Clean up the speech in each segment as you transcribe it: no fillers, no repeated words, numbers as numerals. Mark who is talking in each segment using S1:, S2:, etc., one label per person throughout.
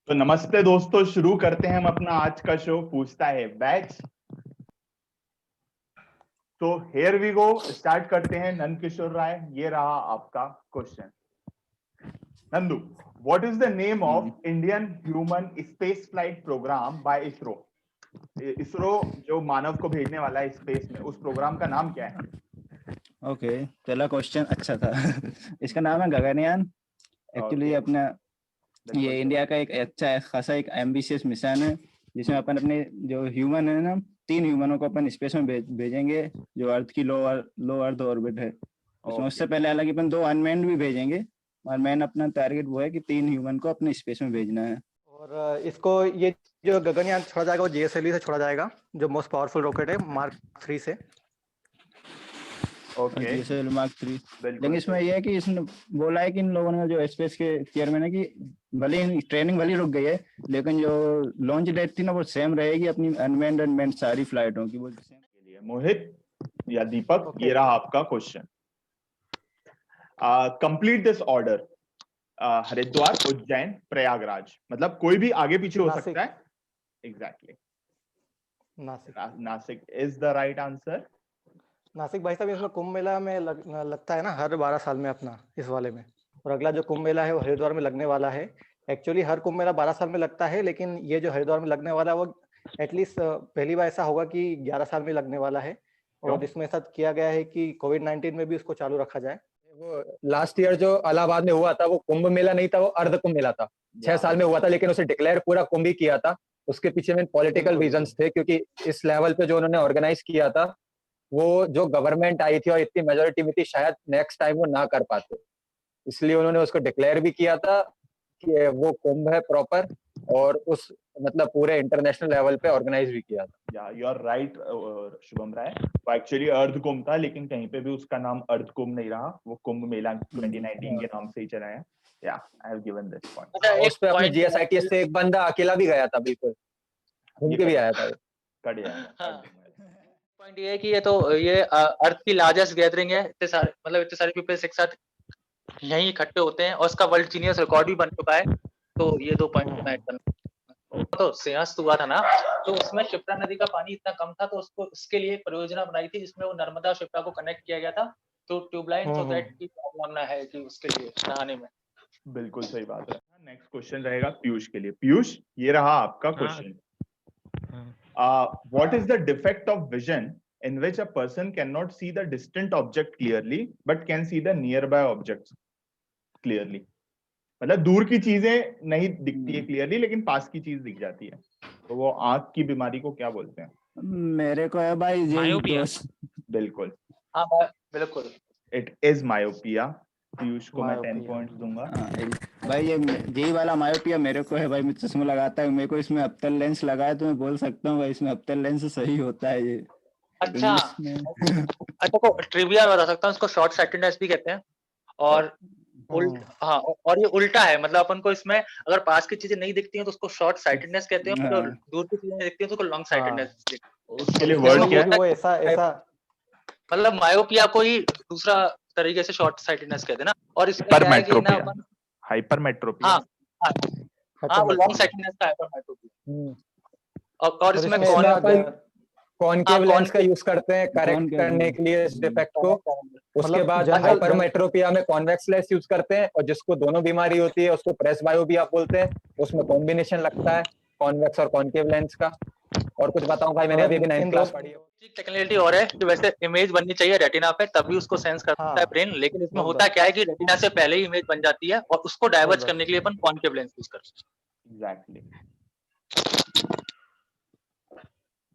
S1: तो नमस्ते दोस्तों, शुरू करते हैं हम अपना आज का शो पूछता है बैच। तो हेयर वी गो, स्टार्ट करते हैं। नंद किशोर राय, ये रहा आपका question. Nandu, what is the name of Indian human space flight program by ISRO? ISRO जो मानव को भेजने वाला है स्पेस में, उस प्रोग्राम का नाम क्या है?
S2: ओके, पहला क्वेश्चन अच्छा था। इसका नाम है गगनयान। एक्चुअली
S1: ओके,
S2: अपना
S1: बिल्कुल
S2: ये
S1: सही।
S2: इंडिया का एक अच्छा खासा एक एम्बिशियस मिशन है, जिसमें अपन अपने जो ह्यूमन है ना, 3 ह्यूमनों को अपन स्पेस में भेजेंगे, जो अर्थ की लो अर्थ ऑर्बिट है उसमें।
S1: ओके,
S2: उससे पहले हालांकि अपन 2 अनमैन्ड भी भेजेंगे, और मैन अपना टारगेट वो है कि 3 ह्यूमन को अपने स्पेस में भेजना है।
S3: और इसको ये जो गगनयान छोड़ा जाएगा वो जीएसएलवी से छोड़ा जाएगा, जो मोस्ट पावरफुल रॉकेट है मार्क 3 से।
S1: ओके,
S2: जैसे मार्क 3।
S1: बिल्कुल
S2: लेकिन इसमें
S1: सही।
S2: यह है कि इसने बोला है कि इन लोगों ने, जो स्पेस के चेयरमैन है, कि भले ही ट्रेनिंग भले ही रुक गई है, लेकिन जो लॉन्च डेट थी ना वो सेम रहेगी अपनी अनमैन्ड सारी फ्लाइटों की, वो सेम।
S1: के लिए मोहित या दीपक,
S3: ओके।
S1: ये रहा आपका question. Complete this order. Haridwar, Ujjain, Prayagraj, मतलब कोई भी आगे पीछे हो
S3: नासिक।
S1: सकता है। Exactly,
S3: Nashik.
S1: Nashik is the right answer.
S3: Nashik भाई साहब, इसमें कुंभ मेला में लगता है ना हर 12 साल में अपना इस वाले में। और अगला जो कुंभ मेला है वो हरिद्वार में लगने वाला है। एक्चुअली हर कुंभ मेला 12 साल में लगता है, लेकिन ये जो हरिद्वार में लगने वाला है वो एटलीस्ट पहली बार ऐसा होगा कि 11 साल में लगने वाला है। और इसमें ऐसा किया गया है कि कोविड-19 में भी उसको चालू रखा जाए।
S4: वो लास्ट ईयर जो इलाहाबाद में हुआ था वो कुंभ मेला नहीं था, वो अर्ध कुंभ मेला था। 6 साल में हुआ था, लेकिन उसे डिक्लेयर पूरा कुंभ ही किया था। उसके पीछे में पॉलिटिकल
S3: बिल्कुल,
S4: रीजंस थे, क्योंकि इस लेवल पे जो उन्होंने ऑर्गेनाइज किया था, वो जो गवर्नमेंट आई थी और इतनी मेजोरिटी में थी, शायद नेक्स्ट टाइम वो ना कर पाते, इसलिए उन्होंने उसको डिक्लेयर भी किया था कि वो कुंभ है प्रॉपर, और उस मतलब पूरे इंटरनेशनल लेवल पे ऑर्गेनाइज भी किया था।
S1: या यू आर राइट शुभम राय। वो एक्चुअली अर्ध कुंभ था, लेकिन कहीं पे भी उसका नाम अर्ध कुंभ नहीं रहा, वो कुंभ मेला 2019 के नाम से ही चला है। या I have given this point.
S5: अच्छा,
S4: उस
S5: एक
S4: पे अपने
S5: पॉइंट
S4: जीएसआईटीएस से एक बंदा अकेला भी गया था, बिल्कुल घूम के भी आया था वो।
S1: कट जाएगा।
S5: हाँ, पॉइंट ये है कि ये अर्थ की लार्जेस्ट गैदरिंग है। इतने सारे मतलब इतने सारे पीपल्स एक साथ यहीं इकट्ठे होते हैं, और उसका वर्ल्ड जीनियस रिकॉर्ड भी बन चुका है। तो ये 2 पॉइंट मैं ऐड करना। तो सिंहस्थ हुआ था ना, तो उसमें शिप्रा नदी का पानी इतना कम था, तो उसको उसके लिए एक परियोजना बनाई थी, जिसमें वो नर्मदा और शिप्रा को कनेक्ट किया गया था। तो ट्यूबलाइन तो दैट की प्रॉब्लम ना है कि उसके लिए नहाने में।
S1: बिल्कुल सही बात है। नेक्स्ट क्वेश्चन रहेगा पीयूष के लिए। पीयूष, ये रहा आपका question. What is the defect of vision in which a person cannot see the distant object clearly but can see the nearby objects clearly? मतलब दूर की चीजें नहीं दिखती है क्लियरली, लेकिन पास की चीज दिख जाती है। तो वो आंख की बीमारी को क्या बोलते हैं?
S2: मेरे को है भाई
S5: मायोपिया।
S1: बिल्कुल,
S5: हाँ बिल्कुल।
S1: It is myopia. पीयूष को मैं 10 पॉइंट्स दूंगा।
S2: भाई ये यही वाला मायोपिया मेरे को है भाई। मैं चश्मा लगाता हूँ, मेरे को इसमें अप्तल लेंस लगा है, तो मैं बोल सकता हूँ भाई इसमें अप्तल लेंस सही होता है ये।
S5: अच्छा,
S2: इसमें
S5: अच्छा को ट्रिविया बता सकता हूँ, इसको शॉर्ट साइटेडनेस भी कहते हैं। और हाँ, और ये उल्टा है, मतलब अपन को इसमें अगर पास की चीजें नहीं दिखती हैं तो उसको शॉर्ट साइटेडनेस कहते हैं, और
S2: हाँ।
S5: दूर की चीजें नहीं दिखती हैं तो उसको लॉन्ग साइटेडनेस।
S1: उसके लिए वर्ड क्या है?
S3: वो ऐसा
S5: मतलब मायोपिया को ही दूसरा तरीके से शॉर्ट साइटेडनेस कहते हैं ना। और इसमें क्या है कि ना अपन
S1: हाइपरमेट्रोपिया।
S5: हाँ हाँ, वो लॉन्ग साइटेडनेस का हाइपरमेट्रोपिया। और इसमें
S4: इसमें अपन कॉनकेव
S5: हाँ,
S4: लेंस का यूज करते हैं करेक्ट
S2: कॉनकेव
S4: करने के लिए इस डिफेक्ट को। उसके
S3: मतलब
S4: बाद
S3: जनरल-
S4: हाइपरमेट्रोपिया में कॉन्वेक्स लेंस यूज करते हैं, और जिसको दोनों बीमारी होती है उसको प्रेस बायो भी आप बोलते हैं। उसमें कॉम्बिनेशन लगता है कॉन्वेक्स और कॉनकेव लेंस का। और कुछ बताऊं भाई, मैंने अभी 9th क्लास पढ़ी है।
S5: टेक्निकलिटी और है कि वैसे इमेज बननी चाहिए रेटिना पे, तभी उसको सेंस करता है ब्रेन। लेकिन इसमें होता क्या है कि रेटिना से पहले ही इमेज बन जाती है, और उसको डाइवर्ज करने के लिए अपन कॉनकेव लेंस यूज करते हैं।
S1: एग्जैक्टली।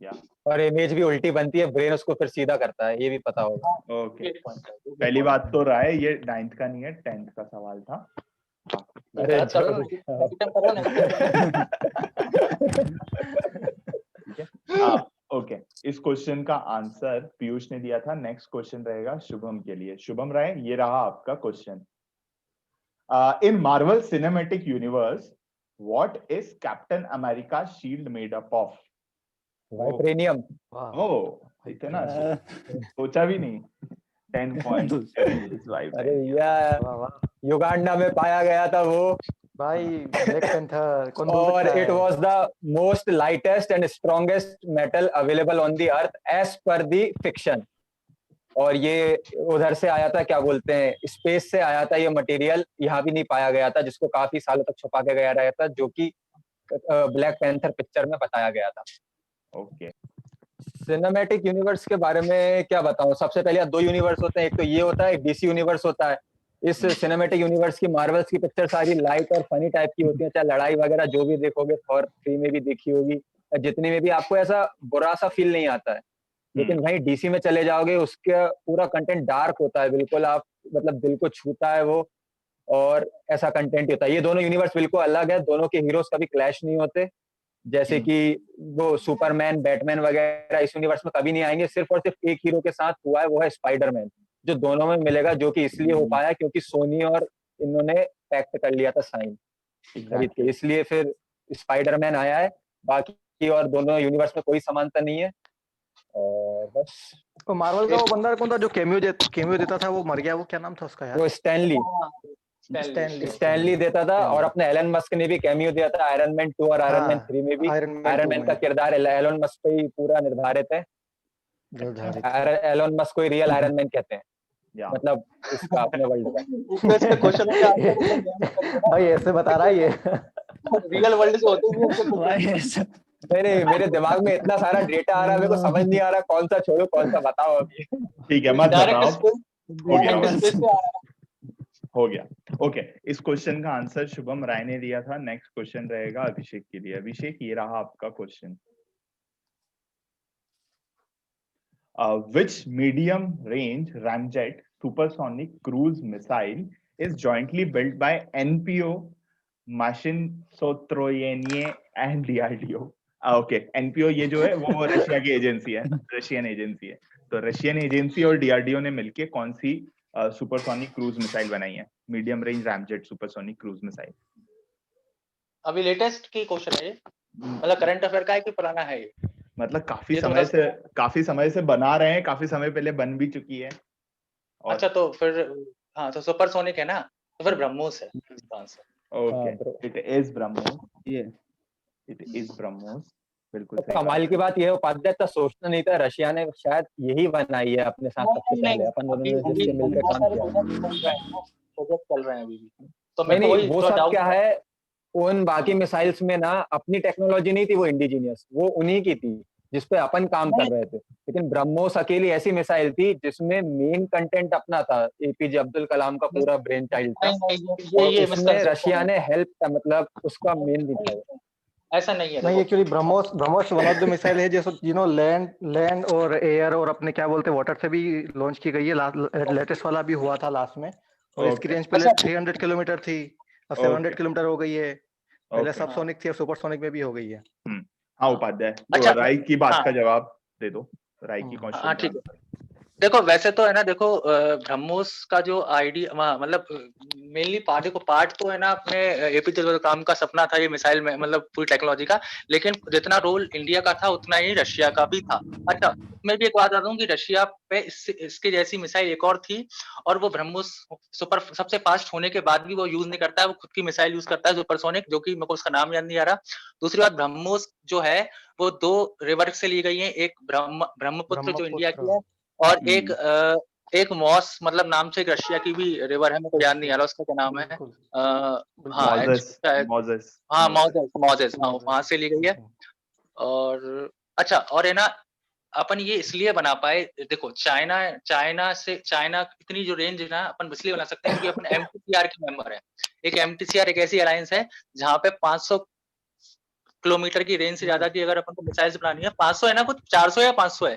S1: या
S4: और इमेज भी उल्टी बनती है, ब्रेन उसको फिर सीधा करता है, ये भी पता होगा।
S1: ओके, पहली बात तो रहा है, ये 9th का नहीं है, 10th का सवाल था।
S4: अरे
S1: ओके, इस क्वेश्चन का आंसर पीयूष ने दिया था। नेक्स्ट क्वेश्चन रहेगा शुभम के लिए। शुभम राय, ये रहा आपका question. In Marvel Cinematic Universe, what is Captain America shield made up of?
S4: Vibranium.
S1: Oh, इतना सोचा भी नहीं। 10 पॉइंट।
S4: अरे यार, युगांडा में पाया गया था वो।
S3: भाई ब्लैक पैंथर कौन भूल
S4: और
S3: सकता
S4: इट
S3: है?
S4: Was the most lightest and strongest metal available on the earth as per the fiction. और ये उधर से आया था, क्या बोलते हैं, स्पेस से आया था ये मटेरियल, यहाँ भी नहीं पाया गया था, जिसको काफी सालों तक छुपा के गया रहा था, जो कि ब्लैक पैंथर पिक्चर में बताया गया था।
S1: ओके
S4: सिनेमैटिक यूनिवर्स के बारे में क्या बताऊं, सबसे पहले दो यूनिवर्स होते हैं, एक तो ये होता है, एक डीसी यूनिवर्स होता है। इस सिनेमैटिक यूनिवर्स की मार्वल्स की पिक्चर सारी लाइट और फनी टाइप की होती है, चाहे लड़ाई वगैरह जो भी देखोगे, थॉर 3 में भी देखी होगी, जितने में भी आपको ऐसा बुरा सा फील नहीं आता है। लेकिन भाई डीसी में चले जाओगे, उसका पूरा कंटेंट डार्क होता है बिल्कुल, आप मतलब दिल को छूता है वो, और ऐसा कंटेंट होता है। ये दोनों यूनिवर्स बिल्कुल अलग है, दोनों के हीरोज कभी क्लैश नहीं होते, जैसे कि वो सुपरमैन, बैटमैन वगैरह इस यूनिवर्स में कभी नहीं आएंगे। सिर्फ और सिर्फ एक हीरो के साथ हुआ है, वो है स्पाइडरमैन, जो दोनों में मिलेगा, जो कि इसलिए हो पाया क्योंकि सोनी और इन्होंने पैक्ट कर लिया था साइन खरीद के, इसलिए फिर स्पाइडरमैन आया है। बाकी और दोनों यूनिवर्स में कोई समानता नहीं है, और बस।
S3: तो मार्वल का वो बंदा कौन था जो केमियो देता था, वो मर गया, वो क्या नाम था उसका यार?
S4: वो स्टैनली
S3: स्टैनली
S4: देता था, और अपने एलन मस्क ने भी कैमियो दिया था आयरन मैन 2 और आयरन मैन 3 में भी। आयरन मैन का किरदार एलन मस्क पे ही पूरा निर्धारित है। एलन मस्क को ही रियल आयरन मैन कहते हैं, मतलब इसका अपने वर्ल्ड का।
S3: भाई ऐसे बता रहा है ये।
S5: रियल वर्ल्ड से होते
S4: नहीं, मेरे दिमाग में इतना सारा डेटा आ रहा है, मेरे को समझ नहीं आ रहा कौन सा छोड़ो कौन सा बताओ अभी।
S1: ठीक है, मत बताओ। हो गया। ओके, इस क्वेश्चन का आंसर शुभम राय ने दिया था। नेक्स्ट क्वेश्चन रहेगा अभिषेक के लिए। अभिषेक, ये रहा आपका question. Which medium range ramjet supersonic cruise missile is jointly built by NPO, Mashinsotroyenie and DRDO? Okay, NPO ये जो है वो रशिया की एजेंसी है, रशियन एजेंसी है। तो रशियन एजेंसी और डीआरडीओ ने मिलके कौन सी सुपरसोनिक क्रूज मिसाइल बनाई है? Medium range ramjet supersonic cruise missile.
S5: अभी लेटेस्ट की क्वेश्चन है ये, मतलब करंट अफेयर का है कि पुराना है ये?
S1: मतलब काफी समय से बना रहे हैं, काफी समय पहले बन भी चुकी है।
S5: अच्छा, तो फिर हाँ, तो सुपरसोनिक है ना, तो फिर ब्रह्मोस है इसका answer.
S1: Okay, it is BrahMos. It is BrahMos, बिल्कुल सही।
S4: कमाल की बात यह है, उपाध्याय तो सोचना नहीं था, रशिया ने शायद यही बनाई है अपने साथ सबसे पहले, अपन दोनों ने जिससे मिलकर काम किया।
S5: प्रोजेक्ट चल रहे हैं अभी भी, तो
S4: नहीं, वो सब क्या है, उन बाकी मिसाइल्स में ना अपनी टेक्नोलॉजी नहीं थी, वो इंडिजीनियस, वो उन्हीं की थी जिसपे अपन काम कर रहे थे। लेकिन ब्रह्मोस अकेली ऐसी मिसाइल थी जिसमें मेन कंटेंट अपना था, एपीजे अब्दुल कलाम का पूरा ब्रेन चाइल्ड था, और उसमें रशिया ने हेल्प, मतलब उसका मेन भी था।
S5: ऐसा नहीं है,
S3: नहीं, actually BrahMos one of the missile है जैसे लैंड और एयर और अपने क्या बोलते हैं वाटर से भी लॉन्च की गई है। लेटेस्ट वाला भी हुआ था लास्ट में, और इसकी रेंज पहले 300 किलोमीटर थी, अब 700 किलोमीटर हो गई है। पहले सबसोनिक थी और सुपरसोनिक में भी हो गई है।
S1: हाँ उपाध्याय,
S5: अच्छा,
S1: राय की बात का जवाब दे दो। राय की क्वेश्चन।
S5: हाँ ठीक है, देखो वैसे तो है ना, देखो ब्रह्मोस का जो आईडिया, मतलब मेनली पार्ट तो है ना अपने एपीजे अब्दुल कलाम का सपना था ये मिसाइल में, मतलब पूरी टेक्नोलॉजी का, लेकिन जितना रोल इंडिया का था उतना ही रशिया का भी था। अच्छा, मैं भी एक बात बता दूं कि रशिया पे इसके जैसी मिसाइल एक और थी, और वो ब्रह्मोस सबसे फास्ट होने के बाद भी वो यूज नहीं करता है, वो खुद की मिसाइल यूज करता है सुपरसोनिक, जो कि मेरे को उसका नाम याद नहीं आ रहा। दूसरी बात, ब्रह्मोस जो है वो 2 रिवर से ली गई है, एक ब्रह्मपुत्र जो इंडिया की है, और एक मॉस मतलब नाम से एक रशिया की भी रिवर है, मेरे को याद नहीं आ रहा उसका क्या नाम है। मोजेस, वहां से ली गई है। और अच्छा, और है ना अपन ये इसलिए बना पाए, देखो चाइना इतनी जो रेंज है ना, अपन इसलिए बना सकते हैं क्योंकि अपन एमटीसीआर के मेंबर है। एक एमटीसीआर एक ऐसी अलायंस है जहाँ पे 500 किलोमीटर की रेंज से ज्यादा की अगर अपन को मिसाइल्स बनानी है, 500 है ना, कुछ 400 या 500 है,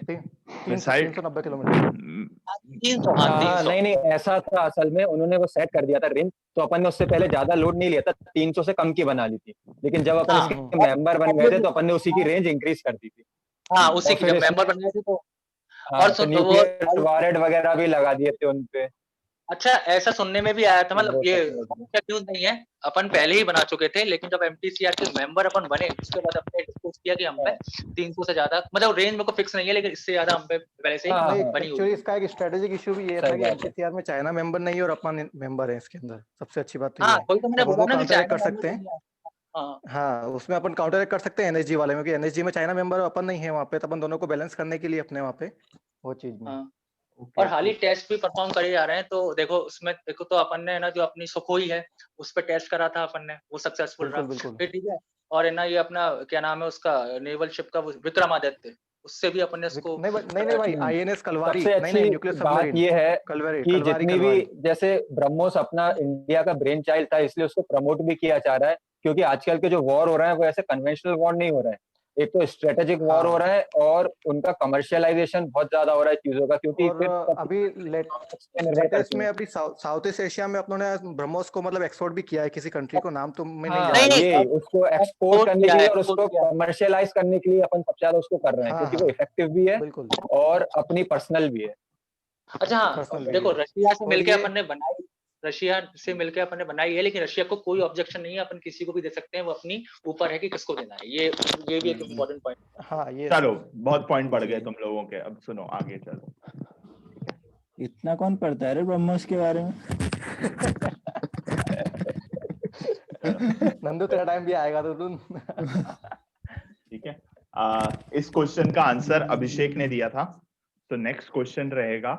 S3: 390 किलोमीटर।
S5: 300।
S4: नहीं, ऐसा था असल में, उन्होंने वो सेट कर दिया था रेंज, तो अपन ने उससे पहले ज्यादा लोड नहीं लिया था, 300 से कम की बना ली थी। लेकिन जब अपन इसके मेंबर बन गए थे तो अपन ने उसी की रेंज इंक्रीज कर दी थी।
S5: हाँ, उसी की मेंबर बन गए थे तो।
S4: और न्यूक्लियर वॉरहेड वगैरह भी लगा दिए थे उनपे।
S5: अच्छा ऐसा सुनने में भी आया था, मतलब
S4: वो
S5: ये
S4: technology।
S5: न्यूज नहीं है, अपन पहले ही बना चुके थे, लेकिन जब एमटीसीआर के मेंबर अपन बने उसके बाद अपने डिस्कस किया कि हम पे 300 से ज्यादा, मतलब रेंज मेरे को फिक्स नहीं है, लेकिन इससे ज्यादा हम पे पहले से
S4: हाँ,
S5: ही
S3: नहीं,
S5: बनी हुई
S3: एक्चुअली
S5: है।
S3: इसका एक स्ट्रेटेजिक इशू भी ये था
S4: सही
S3: कि
S4: बात है।
S3: एमटीसीआर में चाइना मेंबर नहीं है और अपन मेंबर है इसके अंदर। सबसे अच्छी बात तो ये
S5: हाँ
S3: है,
S5: वही तो मैंने
S3: अपन
S5: बोला
S3: वो
S5: ना कि
S3: काउंटर
S5: चाइना
S3: कर सकते हैं।
S5: हाँ
S3: हाँ, उसमें अपन काउंटर कर सकते हैं एनएसजी वाले में, क्योंकि एनएसजी में चाइना मेंबर अपन नहीं है वहाँ पे, तो अपन दोनों को बैलेंस करने के लिए अपने वहाँ पे वो चीज में।
S5: हाँ।
S1: ओके
S5: और हाल ही टेस्ट भी परफॉर्म करे जा रहे हैं, तो देखो उसमें देखो तो अपन ने ना जो अपनी सुखोई है उस पर टेस्ट करा था अपन ने, वो सक्सेसफुल रहा।
S3: बिल्कुल बिल्कुल।
S5: फिर ठीक है, और है ना ये अपना क्या नाम है उसका नेवल शिप का, वो विक्रमादित्य, उससे भी अपन ने इसको
S3: नहीं भाई, आईएनएस कलवारी,
S4: सबसे
S3: नहीं
S4: अच्छी
S3: न्यूक्लियर
S4: बात
S3: सबमरीन
S4: ये है
S3: कलवारी,
S4: कि
S3: कलवारी
S4: जितनी भी,
S3: कलवारी।
S4: जैसे ब्रह्मोस अपना इंडिया का ब्रेन चाइल्ड था, इसलिए उसको प्रमोट भी किया जा रहा है, क्योंकि आजकल के जो वॉर हो रहे हैं वो ऐसे कन्वेंशनल वॉर नहीं हो रहे हैं, एक तो स्ट्रेटेजिक वॉर हो
S3: हाँ,
S4: रहा है और उनका कमर्शियलाइजेशन बहुत ज्यादा हो रहा है चीजों का, क्योंकि
S3: और
S4: फिर
S3: अभी
S4: निर्भर
S3: लेटेस्ट
S4: करती
S3: में
S4: है।
S3: अभी साउथ ईस्ट एशिया में अपनों ने ब्रह्मोस को मतलब एक्सपोर्ट भी किया है किसी कंट्री को, नाम तो मैं नहीं
S4: हाँ,
S3: जानता।
S5: नहीं,
S4: ये उसको एक्सपोर्ट करने
S5: किया
S4: के
S5: है,
S4: लिए और
S5: एक्सपोर्ट
S4: उसको
S5: किया है।
S4: कमर्शियलाइज करने के लिए अपन सबसे ज्यादा उसको कर रहे हैं,
S3: हाँ
S4: क्योंकि
S3: हाँ,
S4: वो इफेक्टिव भी है
S3: बिल्कुल
S4: और अपनी पर्सनल भी है।
S5: अच्छा हाँ,
S3: पर्सनल भी
S5: देखो
S3: है।
S5: रशिया से
S3: और
S5: मिलके
S3: ये
S5: अपन ने बनाई, रशिया से मिलके अपन ने बनाई है, लेकिन रशिया को कोई ऑब्जेक्शन नहीं है, अपन किसी को भी दे सकते हैं, वो अपनी ऊपर है कि किसको देना है, ये भी एक इम्पोर्टेंट पॉइंट।
S3: हाँ, ये
S1: चलो बहुत पॉइंट बढ़
S2: जी।
S1: गए तुम लोगों के, अब सुनो आगे चलो।
S2: इतना कौन पढ़ता है रे ब्रह्मोस के बारे में?
S3: नंदू तेरा टाइम भी आएगा तो तुम।
S1: ठीक है, इस क्वेश्चन का आंसर अभिषेक ने दिया था, तो नेक्स्ट क्वेश्चन रहेगा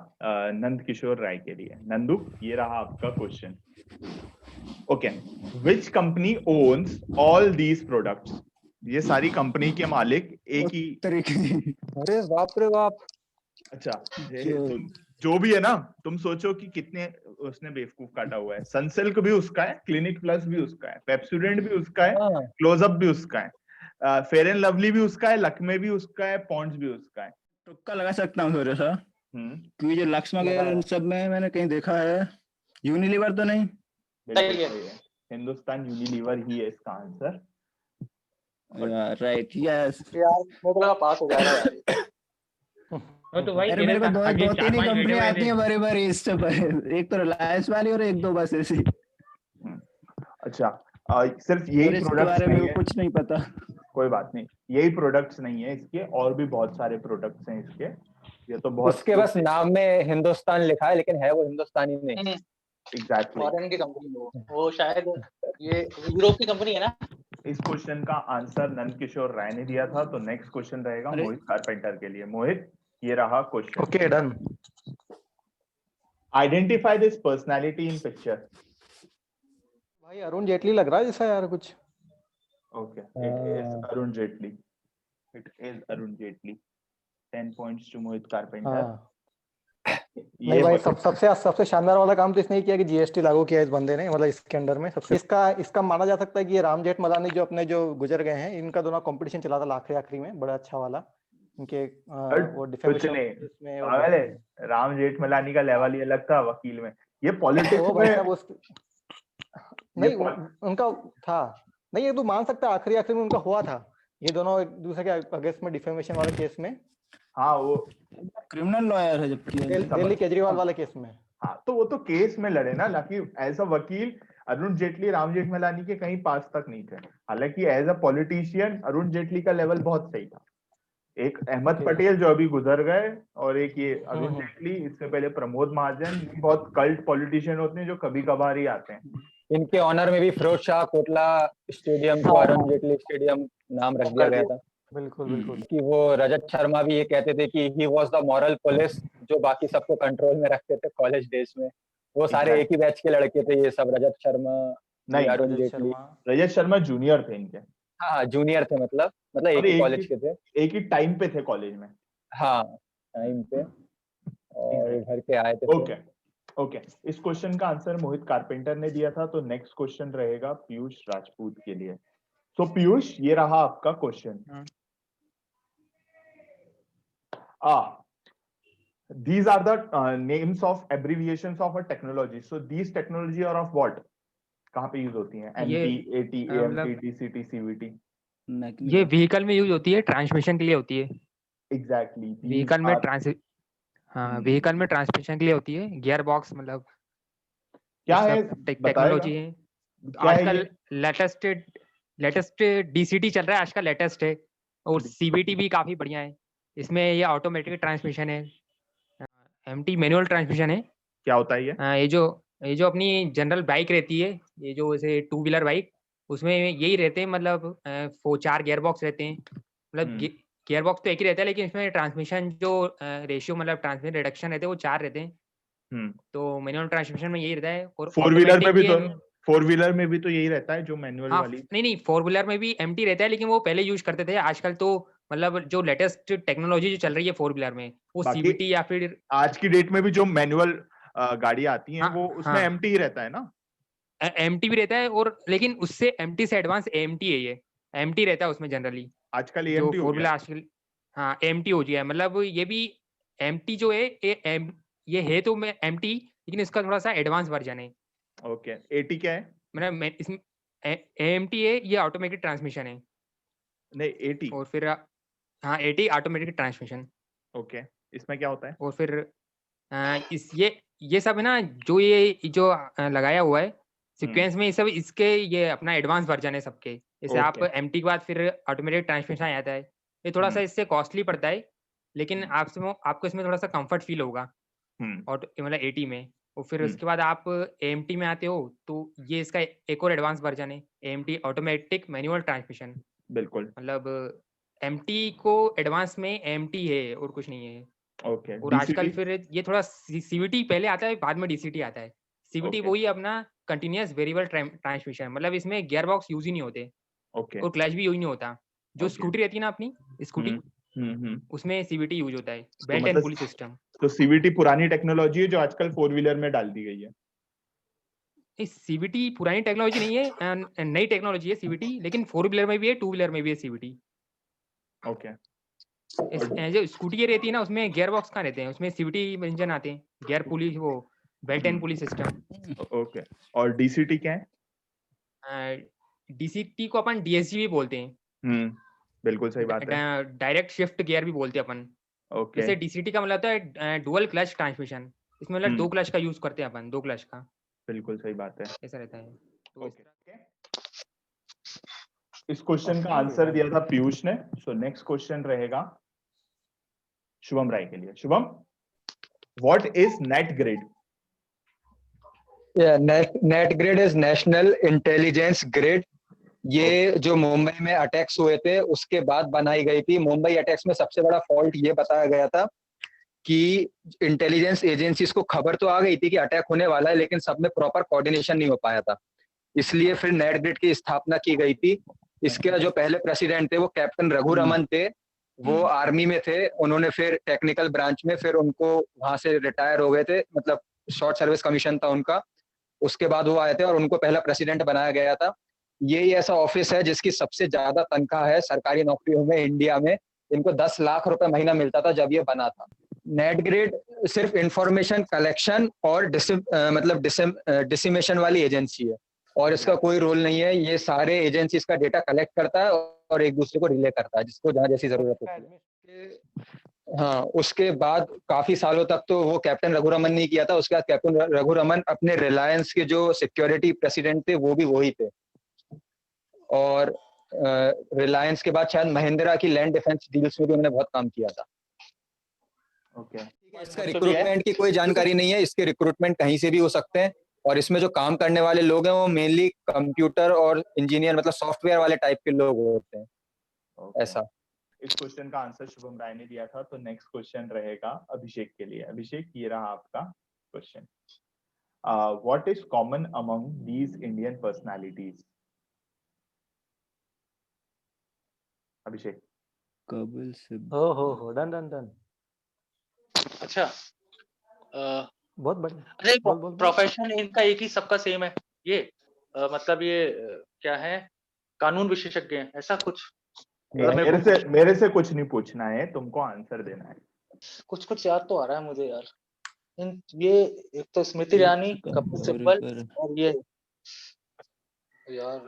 S1: नंद किशोर राय के लिए। नंदू, ये रहा आपका question. Okay, which company ons all these products? ये सारी कंपनी के मालिक एक ही।
S2: तरीके
S4: अरे बाप रे बाप।
S1: अच्छा,
S2: जो
S1: जो भी है ना, तुम सोचो कि कितने उसने बेवकूफ काटा हुआ है। सनसिल्क भी उसका है, क्लिनिक प्लस भी उसका है, पेप्सोडेंट भी उसका है,
S4: हाँ,
S1: क्लोजअप भी उसका है, फेयर एंड लवली भी उसका है, लक्मे भी उसका है, पॉन्ड्स भी उसका है।
S2: तुक्का लगा सकता हूँ थोड़ा सा, क्योंकि जो लक्ष्मा के
S3: लगा।
S2: इन सब में मैंने कहीं देखा है। यूनिलीवर तो नहीं?
S1: बिल्कुल
S5: सही है।
S1: सही है, हिंदुस्तान यूनिलीवर ही है इसका आंसर।
S2: Right, yes.
S5: यार मेरे को लगा पास हो जाएगा यार।
S6: तो भाई
S2: अरे मेरे को दो
S6: आगे
S2: दो
S6: चार
S2: तीन ही
S6: पांच
S2: कंपनी
S6: वीडियो
S2: आती है
S6: मैंने
S2: बड़ी बड़ी इससे एक तो रिलायंस वाली और एक दो बस ऐसी,
S1: अच्छा, सिर्फ
S2: और
S1: यही
S2: इसके
S1: प्रोडक्ट्स
S2: बारे में
S1: नहीं
S2: मेरे
S1: है,
S2: को कुछ नहीं पता।
S1: कोई बात नहीं, यही प्रोडक्ट्स नहीं है इसके, और भी बहुत सारे प्रोडक्ट्स हैं इसके। ये तो बहुत
S4: उसके बस नाम में हिंदुस्तान लिखा है, लेकिन है वो हिंदुस्तानी नहीं।
S1: एग्जैक्टली।
S5: फॉरेन की कंपनी वो शायद ये यूरोप की कंपनी है ना।
S1: इस क्वेश्चन का आंसर नंद किशोर राय ने दिया था, तो नेक्स्ट क्वेश्चन रहेगा
S2: अरे
S1: मोहित कारपेंटर के लिए। मोहित, ये रहा question.
S3: Okay, done.
S1: Identify this personality in picture.
S3: भाई अरुण जेटली लग रहा है जैसा यार कुछ।
S1: Okay, it is Arun Jaitley, it is Arun Jaitley. 10 points to Mohit Carpenter.
S3: हाँ, नहीं भाई, सबसे शानदार वाला काम तो इसने ही किया कि जीएसटी लागू किया इस बंदे ने, मतलब इसके अंडर में सबसे इसका माना जा सकता है कि ये राम जेठमलानी जो अपने जो गुजर गए हैं, इनका दोनों कंपटीशन चला था आखिरी में, बड़ा अच्छा वाला। इनके वो
S1: कुछ
S3: डिफेमेशन
S1: नहीं,
S3: में वो
S1: पागल है, राम जेठमलानी का लेवल ही अलग था वकील में, ये पॉलिटिक्स
S3: वो भाई
S1: में।
S3: साहब नहीं, उनका था नहीं, ये तो मान सकता है आखिरी में उनका हुआ था, ये दोनों एक दूसरे के अगेंस्ट में डिफेमेशन वाले केस में,
S1: हाँ, वो
S2: क्रिमिनल लॉयर है जबकि
S3: दिल्ली केजरीवाल वाले केस में।
S1: हाँ, तो वो तो केस में लड़े ना, ना कि एज अ वकील। अरुण जेटली राम जेठमलानी के कहीं पास तक नहीं थे, हालांकि as a politician Arun Jaitley का लेवल बहुत सही था। एक अहमद
S3: Okay.
S1: पटेल जो अभी गुजर गए, और एक ये अरुण जेटली, इससे पहले प्रमोद महाजन, बहुत कल्ट पॉलिटिशियन होते हैं जो कभी कभार ही आते हैं।
S4: इनके ऑनर में भी फिरोज शाह कोटला स्टेडियम को अरुण जेटली स्टेडियम नाम रख दिया गया था,
S3: बिल्कुल बिल्कुल।
S4: कि वो रजत शर्मा भी ये कहते थे कि he was the moral police, जो बाकी सबको कंट्रोल में रखते थे कॉलेज डेज में। वो सारे एक ही बैच के लड़के थे, ये सब रजत शर्मा, ये
S1: नहीं,
S4: अरुण
S3: रजत
S4: जेटली।
S3: शर्मा,
S1: रजत शर्मा जूनियर थे इनके,
S4: हाँ, जूनियर थे, मतलब
S1: और
S4: एक ही कॉलेज के थे।
S1: एक ही टाइम पे थे कॉलेज में।
S4: हाँ, टाइम पे, और घर के आए थे फिर।
S1: ओके ओके, इस क्वेश्चन का आंसर मोहित कारपेंटर ने दिया था, तो नेक्स्ट क्वेश्चन रहेगा पीयूष राजपूत के लिए। तो पीयूष, ये रहा आपका question. These are the names of abbreviations of a technology. So these technology are of what? कहाँ पे यूज होती हैं?
S6: ये
S1: NP, AT, AMT, DCT, CVT.
S6: ये व्हीकल में यूज होती है, ट्रांसमिशन के लिए होती है।
S1: Exactly. These
S6: व्हीकल में
S1: are
S6: हाँ, व्हीकल में ट्रांसमिशन के लिए होती है। गियर बॉक्स मतलब
S1: क्या है
S6: टेक्नोलॉजी है
S1: क्या है
S6: आजकल।
S1: ये?
S6: लेटेस्ट डीसीटी चल रहा है आजकल, लेटेस्ट है। और सीबीटी भी काफी बढ़िया है। इसमें ये ऑटोमेटिक ट्रांसमिशन है, एमटी मैनुअल ट्रांसमिशन है।
S1: क्या होता है ये?
S6: ये जो अपनी जनरल बाइक रहती है, ये जो जैसे 2 व्हीलर बाइक, उसमें यही रहते हैं, मतलब 4 गियर बॉक्स रहते हैं। मतलब गियर बॉक्स तो एक ही रहता है, लेकिन इसमें ट्रांसमिशन जो रेशियो, मतलब ट्रांसमिशन रिडक्शन रहते हैं, वो 4 रहते हैं। तो मैनुअल ट्रांसमिशन में यही रहता है। और
S1: 4 व्हीलर में भी तो
S6: automatic
S1: 4 व्हीलर में भी तो यही रहता है जो मैनुअल
S6: हाँ,
S1: वाली।
S6: नहीं 4 व्हीलर में भी एमटी रहता है, लेकिन वो पहले यूज करते थे। आजकल तो मतलब जो लेटेस्ट टेक्नोलॉजी जो चल रही है 4 व्हीलर में, वो
S1: बाकी
S6: सीबीटी या फिर
S1: आज की डेट में भी जो मैनुअल गाड़ियां आती हैं
S6: हाँ,
S1: वो उसमें
S6: हाँ,
S1: एमटी ही रहता है ना?
S6: एमटी भी रहता है, और लेकिन उससे एमटी से एडवांस एएमटी है। ये एमटी रहता है उसमें जनरली,
S1: आजकल
S6: जो
S1: एएमटी हो
S6: 4
S1: गया
S6: व्हीलर
S1: है।
S6: आजकल हाँ एमटी हो गया है। मतलब ये भी एमटी जो है, ये है तो मैं एमटी, लेकिन इसका थोड़ा सा एडवांस वर्जन है।
S1: ओके, एटी क्या है?
S6: मतलब इसमें एएमटी है, ये ऑटोमेटिक ट्रांसमिशन है।
S1: नहीं, एटी।
S6: और फिर हाँ, एटी ऑटोमेटिक ट्रांसमिशन।
S1: ओके, इसमें क्या होता है?
S6: और फिर इस ये सब है ना, जो ये जो लगाया हुआ है सीक्वेंस में, ये सब इसके ये अपना एडवांस वर्जन है सबके। जैसे आप
S1: ओके।
S6: एमटी के बाद फिर ऑटोमेटिक ट्रांसमिशन आता है, ये थोड़ा सा इससे कॉस्टली पड़ता है, लेकिन आपको इसमें थोड़ा सा कंफर्ट फील होगा। और मतलब एटी में। और फिर उसके बाद आप एएमटी में आते हो, तो ये इसका एक और एडवांस वर्जन है, एएमटी ऑटोमेटिक मैनुअल ट्रांसमिशन।
S1: बिल्कुल।
S6: मतलब एमटी को एडवांस में एएमटी है, और कुछ नहीं है।
S1: ओके,
S6: और आजकल
S1: डीसीटी।
S6: फिर ये थोड़ा सीवीटी पहले आता है, बाद में डीसीटी आता है। CVT
S1: okay.
S6: वही अपना कंटिन्यूअस वेरिएबल ट्रांसमिशन, मतलब इसमें गियर बॉक्स यूज ही नहीं होते,
S1: ओके।
S6: और क्लच भी यूज नहीं होता। जो
S1: ओके।
S6: स्कूटी रहती है ना अपनी स्कूटी,
S1: हम्म।
S6: उसमें सीवीटी यूज होता है,
S1: तो
S6: बेल्ट एंड पुली
S1: मतलब
S6: सिस्टम।
S1: तो सीवीटी पुरानी टेक्नोलॉजी है जो आजकल 4 व्हीलर में डाल दी गई है।
S6: सीवीटी पुरानी टेक्नोलॉजी नहीं है, नई टेक्नोलॉजी है सीवीटी, लेकिन 4 व्हीलर में भी है, 2 व्हीलर में भी है सीवीटी।
S1: ओके।
S6: जो स्कूटी ये रहती है ना, उसमें गियर बॉक्स कहाँ रहते हैं, उसमें सीवीटी इंजन आते हैं, गियर पुली, वो belt and pulley system.
S1: Okay, और डीसीटी क्या है?
S6: डीसीटी को अपन डीएसजी भी बोलते हैं,
S1: बिल्कुल सही बात है।
S6: डायरेक्ट शिफ्ट गियर भी बोलते हैं अपन।
S1: ओके।
S6: जैसे डीसीटी का मतलब होता है डुअल क्लच ट्रांसमिशन, इसमें मतलब 2 क्लच का यूज करते हैं अपन, 2 क्लच का,
S1: बिल्कुल सही बात है।
S6: ऐसा रहता है। तो इस
S1: ओके, इस क्वेश्चन का आंसर दिया था पीयूष ने। सो नेक्स्ट क्वेश्चन रहेगा शुभम राय के लिए। Shubham, what is net grid?
S4: Net grid is national intelligence grid. ये जो मुंबई में अटैक्स हुए थे उसके बाद बनाई गई थी। मुंबई अटैक्स में सबसे बड़ा फॉल्ट ये बताया गया था कि इंटेलिजेंस एजेंसीज को खबर तो आ गई थी कि अटैक होने वाला है, लेकिन सब में प्रॉपर कोऑर्डिनेशन नहीं हो पाया था, इसलिए फिर नेट ग्रिड की स्थापना की गई थी। इसके जो पहले प्रेसिडेंट थे वो कैप्टन रघुरमन थे, वो आर्मी में थे, उन्होंने फिर टेक्निकल ब्रांच में, फिर उनको वहां से रिटायर हो गए थे, मतलब शॉर्ट सर्विस कमीशन था उनका, उसके बाद वो आए थे और उनको पहला प्रेसिडेंट बनाया गया था। यही ऐसा ऑफिस है जिसकी सबसे ज्यादा तनख्वाह है सरकारी नौकरियों में इंडिया में। इनको 10 लाख रुपए महीना मिलता था जब ये बना था। नेट ग्रिड सिर्फ इंफॉर्मेशन कलेक्शन और डिसिमेशन वाली एजेंसी है, और इसका कोई रोल नहीं है। ये सारे एजेंसी इसका डेटा कलेक्ट करता है और एक दूसरे को रिले करता है जिसको जहां जैसी जरूरत होती है। हाँ, उसके बाद काफी सालों तक तो वो कैप्टन रघुरमन ने किया था। उसके बाद कैप्टन रघुरमन अपने रिलायंस के जो सिक्योरिटी प्रेसिडेंट थे वो भी वही थे, और रिलायंस के बाद शायद महिंद्रा की लैंड डिफेंस डील्स में भी उन्होंने बहुत काम किया था।
S1: ओके।
S4: इसका रिक्रूटमेंट की कोई जानकारी नहीं है, इसके रिक्रूटमेंट कहीं से भी हो सकते हैं, और इसमें जो काम करने वाले लोग हैं वो मेनली कंप्यूटर और इंजीनियर, मतलब सॉफ्टवेयर वाले टाइप के लोग होते हैं। ऐसा
S1: इस क्वेश्चन का आंसर शुभम राय ने दिया था। तो नेक्स्ट क्वेश्चन रहेगा अभिषेक के लिए। अभिषेक, ये रहा आपका question. What is common among these Indian personalities? Abhishek.
S2: Kapil Sibal.
S3: हो डन।
S5: अच्छा,
S3: बहुत बढ़िया।
S5: अरे
S3: बोल।
S5: प्रोफेशन इनका एक ही, सबका सेम है ये। मतलब ये क्या है, कानून विशेषज्ञ हैं, ऐसा कुछ?
S1: मेरे से कुछ नहीं पूछना है, तुमको आंसर देना है।
S5: कुछ याद तो आ रहा है मुझे यार। ये एक तो स्मृति ईरानी, कपिल सिब्बल, और ये यार,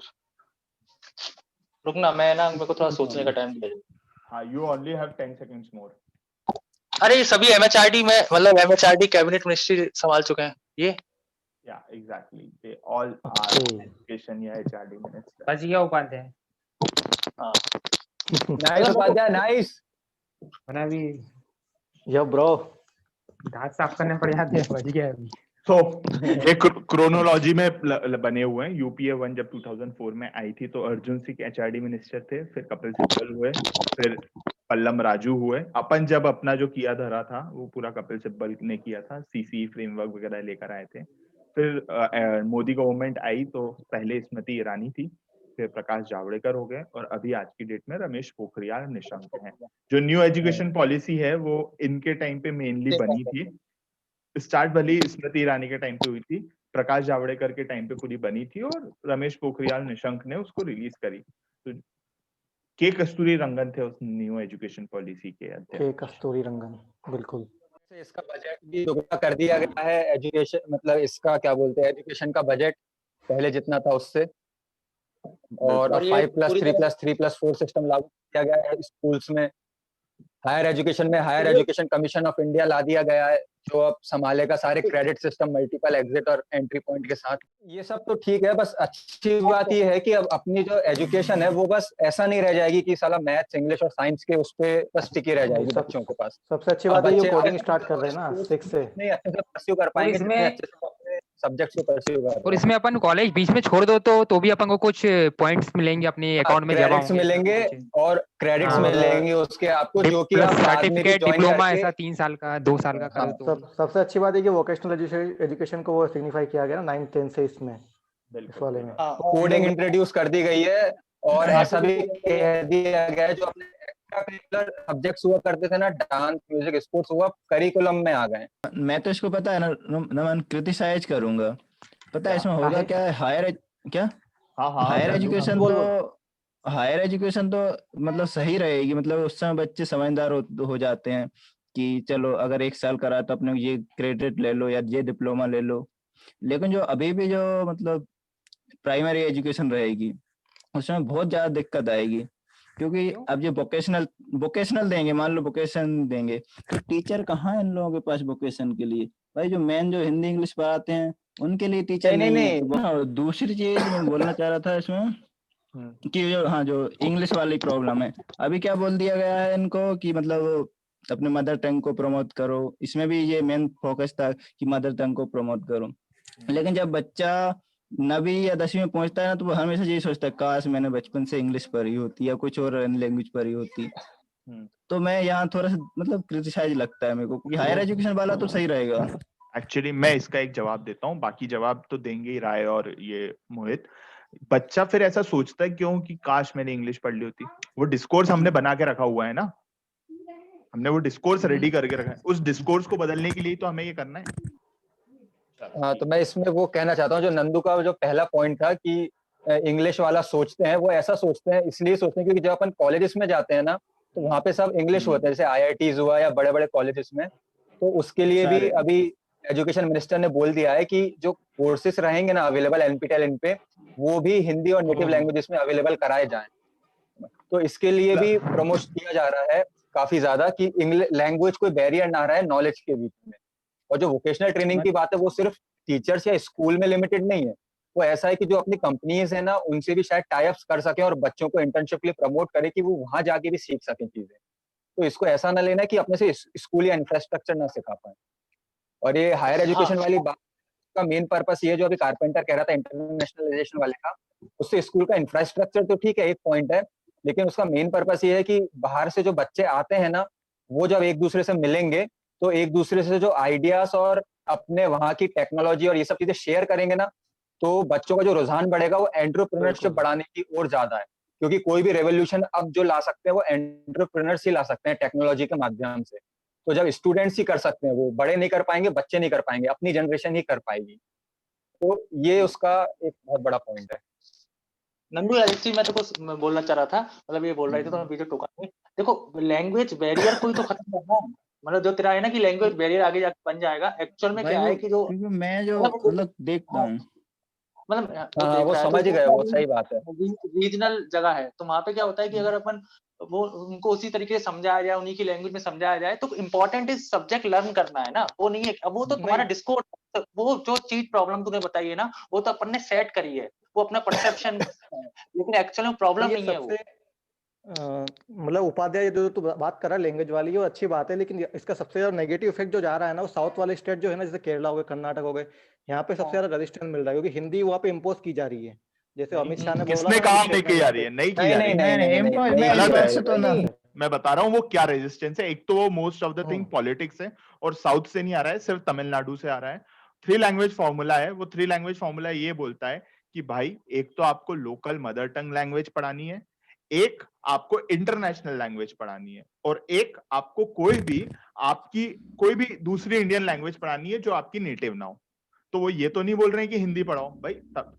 S5: रुकना, मेरे को थोड़ा सोचने का टाइम दे।
S1: हाँ, यू ओनली हैव 10 सेकंड्स मोर।
S5: अरे ये सभी एमएचआरडी में, मतलब एमएचआरडी कैबिनेट मिनिस्ट्री संभाल चुके हैं ये।
S1: Yeah, exactly. They all are
S3: Okay.
S1: education या HRD minister.
S6: बच गया उपाध्याय,
S4: नाइस उपाध्याय, नाइस।
S6: वरना अभी
S3: या ब्रो,
S6: दांत साफ करने पड़ जाते हैं, बच गया अभी।
S1: तो एक क्रोनोलॉजी में बने हुए हैं। यूपीए 1 जब 2004 में आई थी तो अर्जुन सिंह एचआरडी मिनिस्टर थे, फिर कपिल सिब्बल हुए, फिर पल्लम राजू हुए। अपन जब अपना जो किया धरा था वो पूरा कपिल सिब्बल ने किया था, सीसी फ्रेमवर्क वगैरह लेकर आए थे। फिर मोदी गवर्नमेंट आई तो पहले स्मृति ईरानी थी, फिर प्रकाश जावड़ेकर हो गए, और अभी आज की डेट में रमेश पोखरियाल निशंक हैं। जो न्यू एजुकेशन पॉलिसी है वो इनके टाइम पे मेनली बनी थी। स्टार्ट भले ही स्मृति ईरानी के टाइम पे हुई थी, प्रकाश जावड़ेकर के टाइम पे पूरी बनी थी, और रमेश पोखरियाल निशंक ने उसको रिलीज करी। तो के कस्तूरी रंगन थे उस न्यू एजुकेशन पॉलिसी के अध्यक्ष।
S3: के कस्तूरी रंगन, बिल्कुल।
S4: इसका बजट भी दोगुना कर दिया गया है। एजुकेशन मतलब इसका क्या बोलते हैं, एजुकेशन का बजट पहले जितना था उससे, और
S5: और ये
S4: 5+3+3+4 सिस्टम लागू किया गया है स्कूल्स में। हायर एजुकेशन में higher education commission of India ला दिया गया है, जो अब संभालेगा सारे क्रेडिट सिस्टम, मल्टीपल एग्जिट और एंट्री पॉइंट के साथ। ये सब तो ठीक है, बस अच्छी बात ये है कि अब अपनी जो एजुकेशन है वो बस ऐसा नहीं रह जाएगी कि साला मैथ्स, इंग्लिश और साइंस के उस पे बस टिकी रह जाएगी बच्चों के पास।
S3: सबसे अच्छी
S4: अब
S3: बात है ये
S4: बच्चे
S3: कोडिंग
S4: आगे
S3: स्टार्ट कर रहे हैं ना 6 से।
S4: नहीं अच्छे से परस्यू कर पाएंगे,
S6: इसमें-
S4: जितने अच्छे से अपने सब्जेक्ट्स को परस्यू कर
S6: और इसमें अपन कॉलेज बीच में छोड़ दो तो भी अपन को कुछ पॉइंट्स मिलेंगे अपने अकाउंट में जमा
S4: क्रेडिट्स
S6: होंगे।
S4: मिलेंगे, और क्रेडिट्स
S6: हाँ।
S4: मिलेंगे उसके आपको, जो कि आप बाद में भी
S6: सर्टिफिकेट,
S4: ज्वाइन
S6: डिप्लोमा
S4: करके
S6: ऐसा 3 साल का, 2 साल का करो तो।
S3: सबसे अच्छी बात है कि वोकेशनल एजुकेशन को वो सिग्निफाई किया गया ना 9th 10th से इसमें, इस वाले में
S4: कोडिंग इंट्रोड्यूस कर दी गई है, और ऐसा भी कह दिया गया है जो अपने एक्स्ट्रा करिकुलर सब्जेक्ट्स हुआ करते थे ना, डांस, म्यूजिक, स्पोर्ट्स, हुआ करिकुलम में आ गए।
S2: मैं तो इसको पता है ना, मैं क्रिटिसाइज करूंगा। पता है इसमें होगा क्या है, क्या
S1: हाँ
S2: हायर एजुकेशन
S3: बोल
S2: तो हायर एजुकेशन तो मतलब सही रहेगी, मतलब उस समय बच्चे समझदार हो जाते हैं कि चलो अगर 1 साल करा तो अपने ये क्रेडिट ले लो या ये डिप्लोमा ले लो। लेकिन जो अभी भी जो मतलब प्राइमरी एजुकेशन रहेगी उसमें बहुत ज्यादा दिक्कत आएगी, क्योंकि अब ये वोकेशनल देंगे, मान लो वोकेशन देंगे तो टीचर कहाँ है इन लोगों के पास वोकेशन के लिए? भाई जो मेन जो हिंदी इंग्लिश पढ़ाते हैं उनके लिए टीचर नहीं है। और दूसरी चीज मैं बोलना चाह रहा था इसमें कि जो इंग्लिश वाली प्रॉब्लम है, अभी क्या बोल दिया गया है इनको कि मतलब अपने मदर टंग को प्रमोट करो। इसमें भी ये मेन फोकस था कि मदर टंग को प्रमोट करो, लेकिन जब बच्चा 9वीं या 10वीं में पहुंचता है ना तो वो हमेशा यही सोचता है काश मैंने बचपन से इंग्लिश पढ़ी होती या कुछ और लैंग्वेज पढ़ी होती। तो मैं यहाँ थोड़ा सा मतलब क्रिटिसाइज लगता है मेरे को, क्योंकि हायर एजुकेशन वाला तो सही रहेगा।
S1: एक्चुअली मैं इसका एक जवाब देता हूँ, बाकी जवाब तो देंगे ही राय और ये मोहित। बच्चा फिर ऐसा सोचता है क्यों कि काश मैंने इंग्लिश पढ़ ली होती। वो डिस्कोर्स हमने बना के रखा हुआ है ना, हमने वो डिस्कोर्स रेडी करके रखा है, उस डिस्कोर्स को बदलने के लिए तो हमें ये करना है।
S4: हाँ, तो मैं इसमें वो कहना चाहता हूँ, जो नंदू का जो पहला पॉइंट था कि इंग्लिश वाला सोचते हैं, वो ऐसा सोचते हैं, इसलिए सोचते हैं क्योंकि जब अपन कॉलेजेस में जाते हैं ना तो वहाँ पे सब इंग्लिश होता है, जैसे IITs हुआ या बड़े बड़े कॉलेजेस में। तो उसके लिए भी अभी एजुकेशन मिनिस्टर ने बोल दिया है कि जो कोर्सेज रहेंगे ना अवेलेबल NPTEL इन पे, वो भी हिंदी और नेटिव लैंग्वेजेस में अवेलेबल कराए जाएं। तो इसके लिए भी प्रमोट किया जा रहा है काफी ज्यादा कि इंग्लिश लैंग्वेज कोई बैरियर ना रहे नॉलेज के बीच में। और जो वोकेशनल ट्रेनिंग की बात है वो सिर्फ टीचर्स या स्कूल में लिमिटेड नहीं है, वो ऐसा है कि जो अपनी कंपनीज है ना उनसे भी शायद टाई अप्स कर सके और बच्चों को इंटर्नशिप के लिए प्रमोट करे कि वो वहां जाके भी सीख सकें चीजें। तो इसको ऐसा ना लेना कि अपने से स्कूल या इंफ्रास्ट्रक्चर ना सिखा पाए। और ये हायर एजुकेशन वाली बात का मेन पर्पस ये जो अभी कारपेंटर कह रहा था इंटरनेशनलाइजेशन वाले का, उससे स्कूल का इंफ्रास्ट्रक्चर तो ठीक है, एक पॉइंट है, लेकिन उसका मेन पर्पस ये है कि बाहर से जो बच्चे आते हैं ना वो जब एक दूसरे से मिलेंगे तो एक दूसरे से जो आइडियाज और अपने वहाँ की टेक्नोलॉजी और ये सब चीजें शेयर करेंगे ना, तो बच्चों का जो रुझान बढ़ेगा वो एंटरप्रेन्योरशिप बढ़ाने की ओर ज्यादा है। क्योंकि कोई भी रेवोल्यूशन अब जो ला सकते हैं वो एंटरप्रेन्योर्स ही ला सकते हैं टेक्नोलॉजी के माध्यम से। तो जब स्टूडेंट्स ही कर सकते हैं, वो बड़े नहीं कर पाएंगे, बच्चे नहीं कर पाएंगे, अपनी जनरेशन ही कर पाएगी। तो ये उसका एक बहुत बड़ा पॉइंट है।
S5: नंदू यार इसी मैं तो कुछ बोलना चाह रहा था, मतलब ये बोल रहे थे तो मैं पीछे टोका नहीं। देखो लैंग्वेज बैरियर कोई तो खत्म करना है, मतलब जो तेरा है ना कि लैंग्वेज बैरियर आगे जाके बन जाएगा, एक्चुअल में क्या है कि जो
S2: क्योंकि मैं जो मतलब देखता हूँ
S5: मतलब
S4: हाँ, वो समझ ही गए, वो सही बात है।
S5: रीजनल जगह है तो वहाँ पे क्या होता है कि अगर अपन वो उनको उसी तरीके से समझाया जाए, उन्हीं की लैंग्वेज में समझाया जाए। तो इम्पोर्टेंट इज सब्जेक्ट लर्न करना है ना, वो नहीं है। अब वो तो तुम्हारा डिस्कोर्स, वो जो चीज प्रॉब्लम तूने बताई है ना, वो तो अपन ने सेट करी है, वो अपना परसेप्शन है, लेकिन एक्चुअल में प्रॉब्लम
S3: ये
S5: नहीं है वो।
S3: सबसे मतलब उपाध्याय जो तू बात कर रहा है लैंग्वेज वाली, वो अच्छी बात है, लेकिन इसका सबसे ज्यादा नेगेटिव इफेक्ट जो जा रहा है ना, वो साउथ वाले स्टेट जो है ना, जैसे केरला हो गए, कर्नाटक हो गए, यहाँ पे सबसे ज्यादा रेजिस्टेंस मिल रहा है, क्योंकि हिंदी वहाँ पे इम्पोज की जा रही है। जैसे
S1: नहीं,
S3: अमित शाह ने बोला
S1: किसने
S3: था
S1: कहा
S3: कि
S1: नहीं की जा रही है? नहीं की जा रही है।
S2: नहीं इम्पोज
S4: नहीं,
S2: नहीं,
S1: गलत
S2: इस
S1: है।
S2: बात से तो ना।
S1: मैं बता रहा हूँ वो क्या रेजिस्टेंस है। एक तो वो most of the thing politics है, और साउथ से नहीं आ रहा है, सिर्फ तमिलनाडु से आ रहा है। 3 लैंग्वेज फॉर्मूला है। वो 3 लैंग्वेज फॉर्मूला ये बोलता है कि भाई एक तो आपको लोकल मदर टंग लैंग्वेज पढ़ानी है, एक आपको इंटरनेशनल लैंग्वेज पढ़ानी है, और एक आपको कोई भी दूसरी इंडियन लैंग्वेज पढ़ानी है जो आपकी नेटिव ना हो। तो वो ये तो नहीं बोल रहे हैं कि हिंदी पढ़ाओ भाई,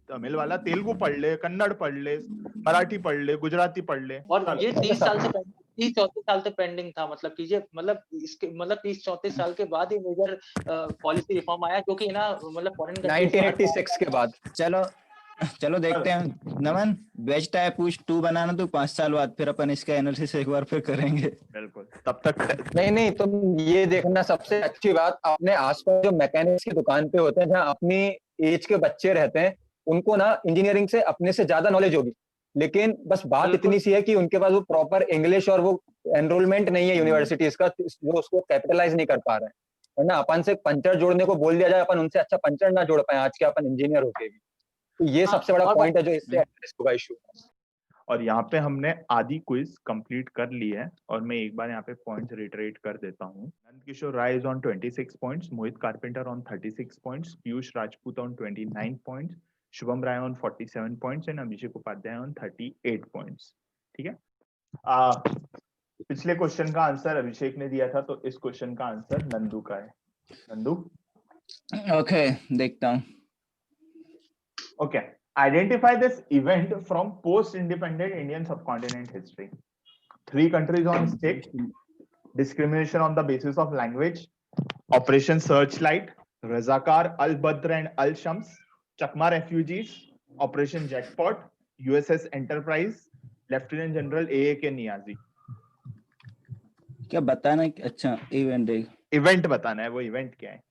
S1: तमिल वाला तेलुगु पढ़ ले, कन्नड़ पढ़ ले, मराठी पढ़ ले, गुजराती पढ़ ले।
S5: और ये 30 साल से 30-34 साल से पेंडिंग था, मतलब कीजिए, मतलब इसके मतलब 30-34 साल के बाद ही मेजर पॉलिसी रिफॉर्म आया, क्योंकि ना मतलब फॉरेन
S4: 1986 के बाद।
S2: चलो देखते हैं। नमन बेस्ट है पूछ 2 बनाना, तो 5 साल बाद फिर अपन इसका एनालिसिस एक बार फिर करेंगे।
S1: बिल्कुल, तब तक
S4: नहीं, तुम ये देखना, सबसे अच्छी बात, अपने आसपास जो मैकेनिक्स की दुकान पे होते हैं, जहाँ अपनी एज के बच्चे रहते हैं, उनको ना इंजीनियरिंग से अपने से ज्यादा नॉलेज होगी, लेकिन बस बात
S5: बिल्कुल।
S4: इतनी सी है कि उनके पास वो प्रॉपर इंग्लिश और वो एनरोलमेंट नहीं है यूनिवर्सिटीज का, जो उसको कैपिटलाइज नहीं कर पा रहे हैं। वरना अपन से पंचर जोड़ने को बोल दिया जाए, अपन उनसे अच्छा पंचर ना जोड़ पाए आज के अपन इंजीनियर होके भी। तो ये सबसे बड़ा पॉइंट है जो इससे एड्रेस होगा इशू।
S1: और यहाँ पे हमने आधी क्विज कंप्लीट कर ली है, और मैं एक बार यहाँ पे पॉइंट्स रिटरेट कर देता हूँ। Nand Kishore Rai is on 26 points, Mohit Carpenter on 36 points, Piyush Rajput on 29 points, Shubham Rai on 47 points and Abhishek Upadhyay on 38 points. ठीक है। पिछले क्वेश्चन का आंसर अभिषेक ने दिया था, तो इस क्वेश्चन का आंसर नंदू का है। नंदू,
S2: ओके देखता हूँ।
S1: Okay. Identify this event from post-independent Indian subcontinent history. 3 countries on stake, discrimination on the basis of language, Operation Searchlight, Razakar, Al-Badr and Al-Shams, Chakma refugees, Operation Jackpot, USS Enterprise, Lieutenant General A.A.K. Niazi.
S2: क्या बताना? अच्छा
S1: event बताना है, वो event क्या है?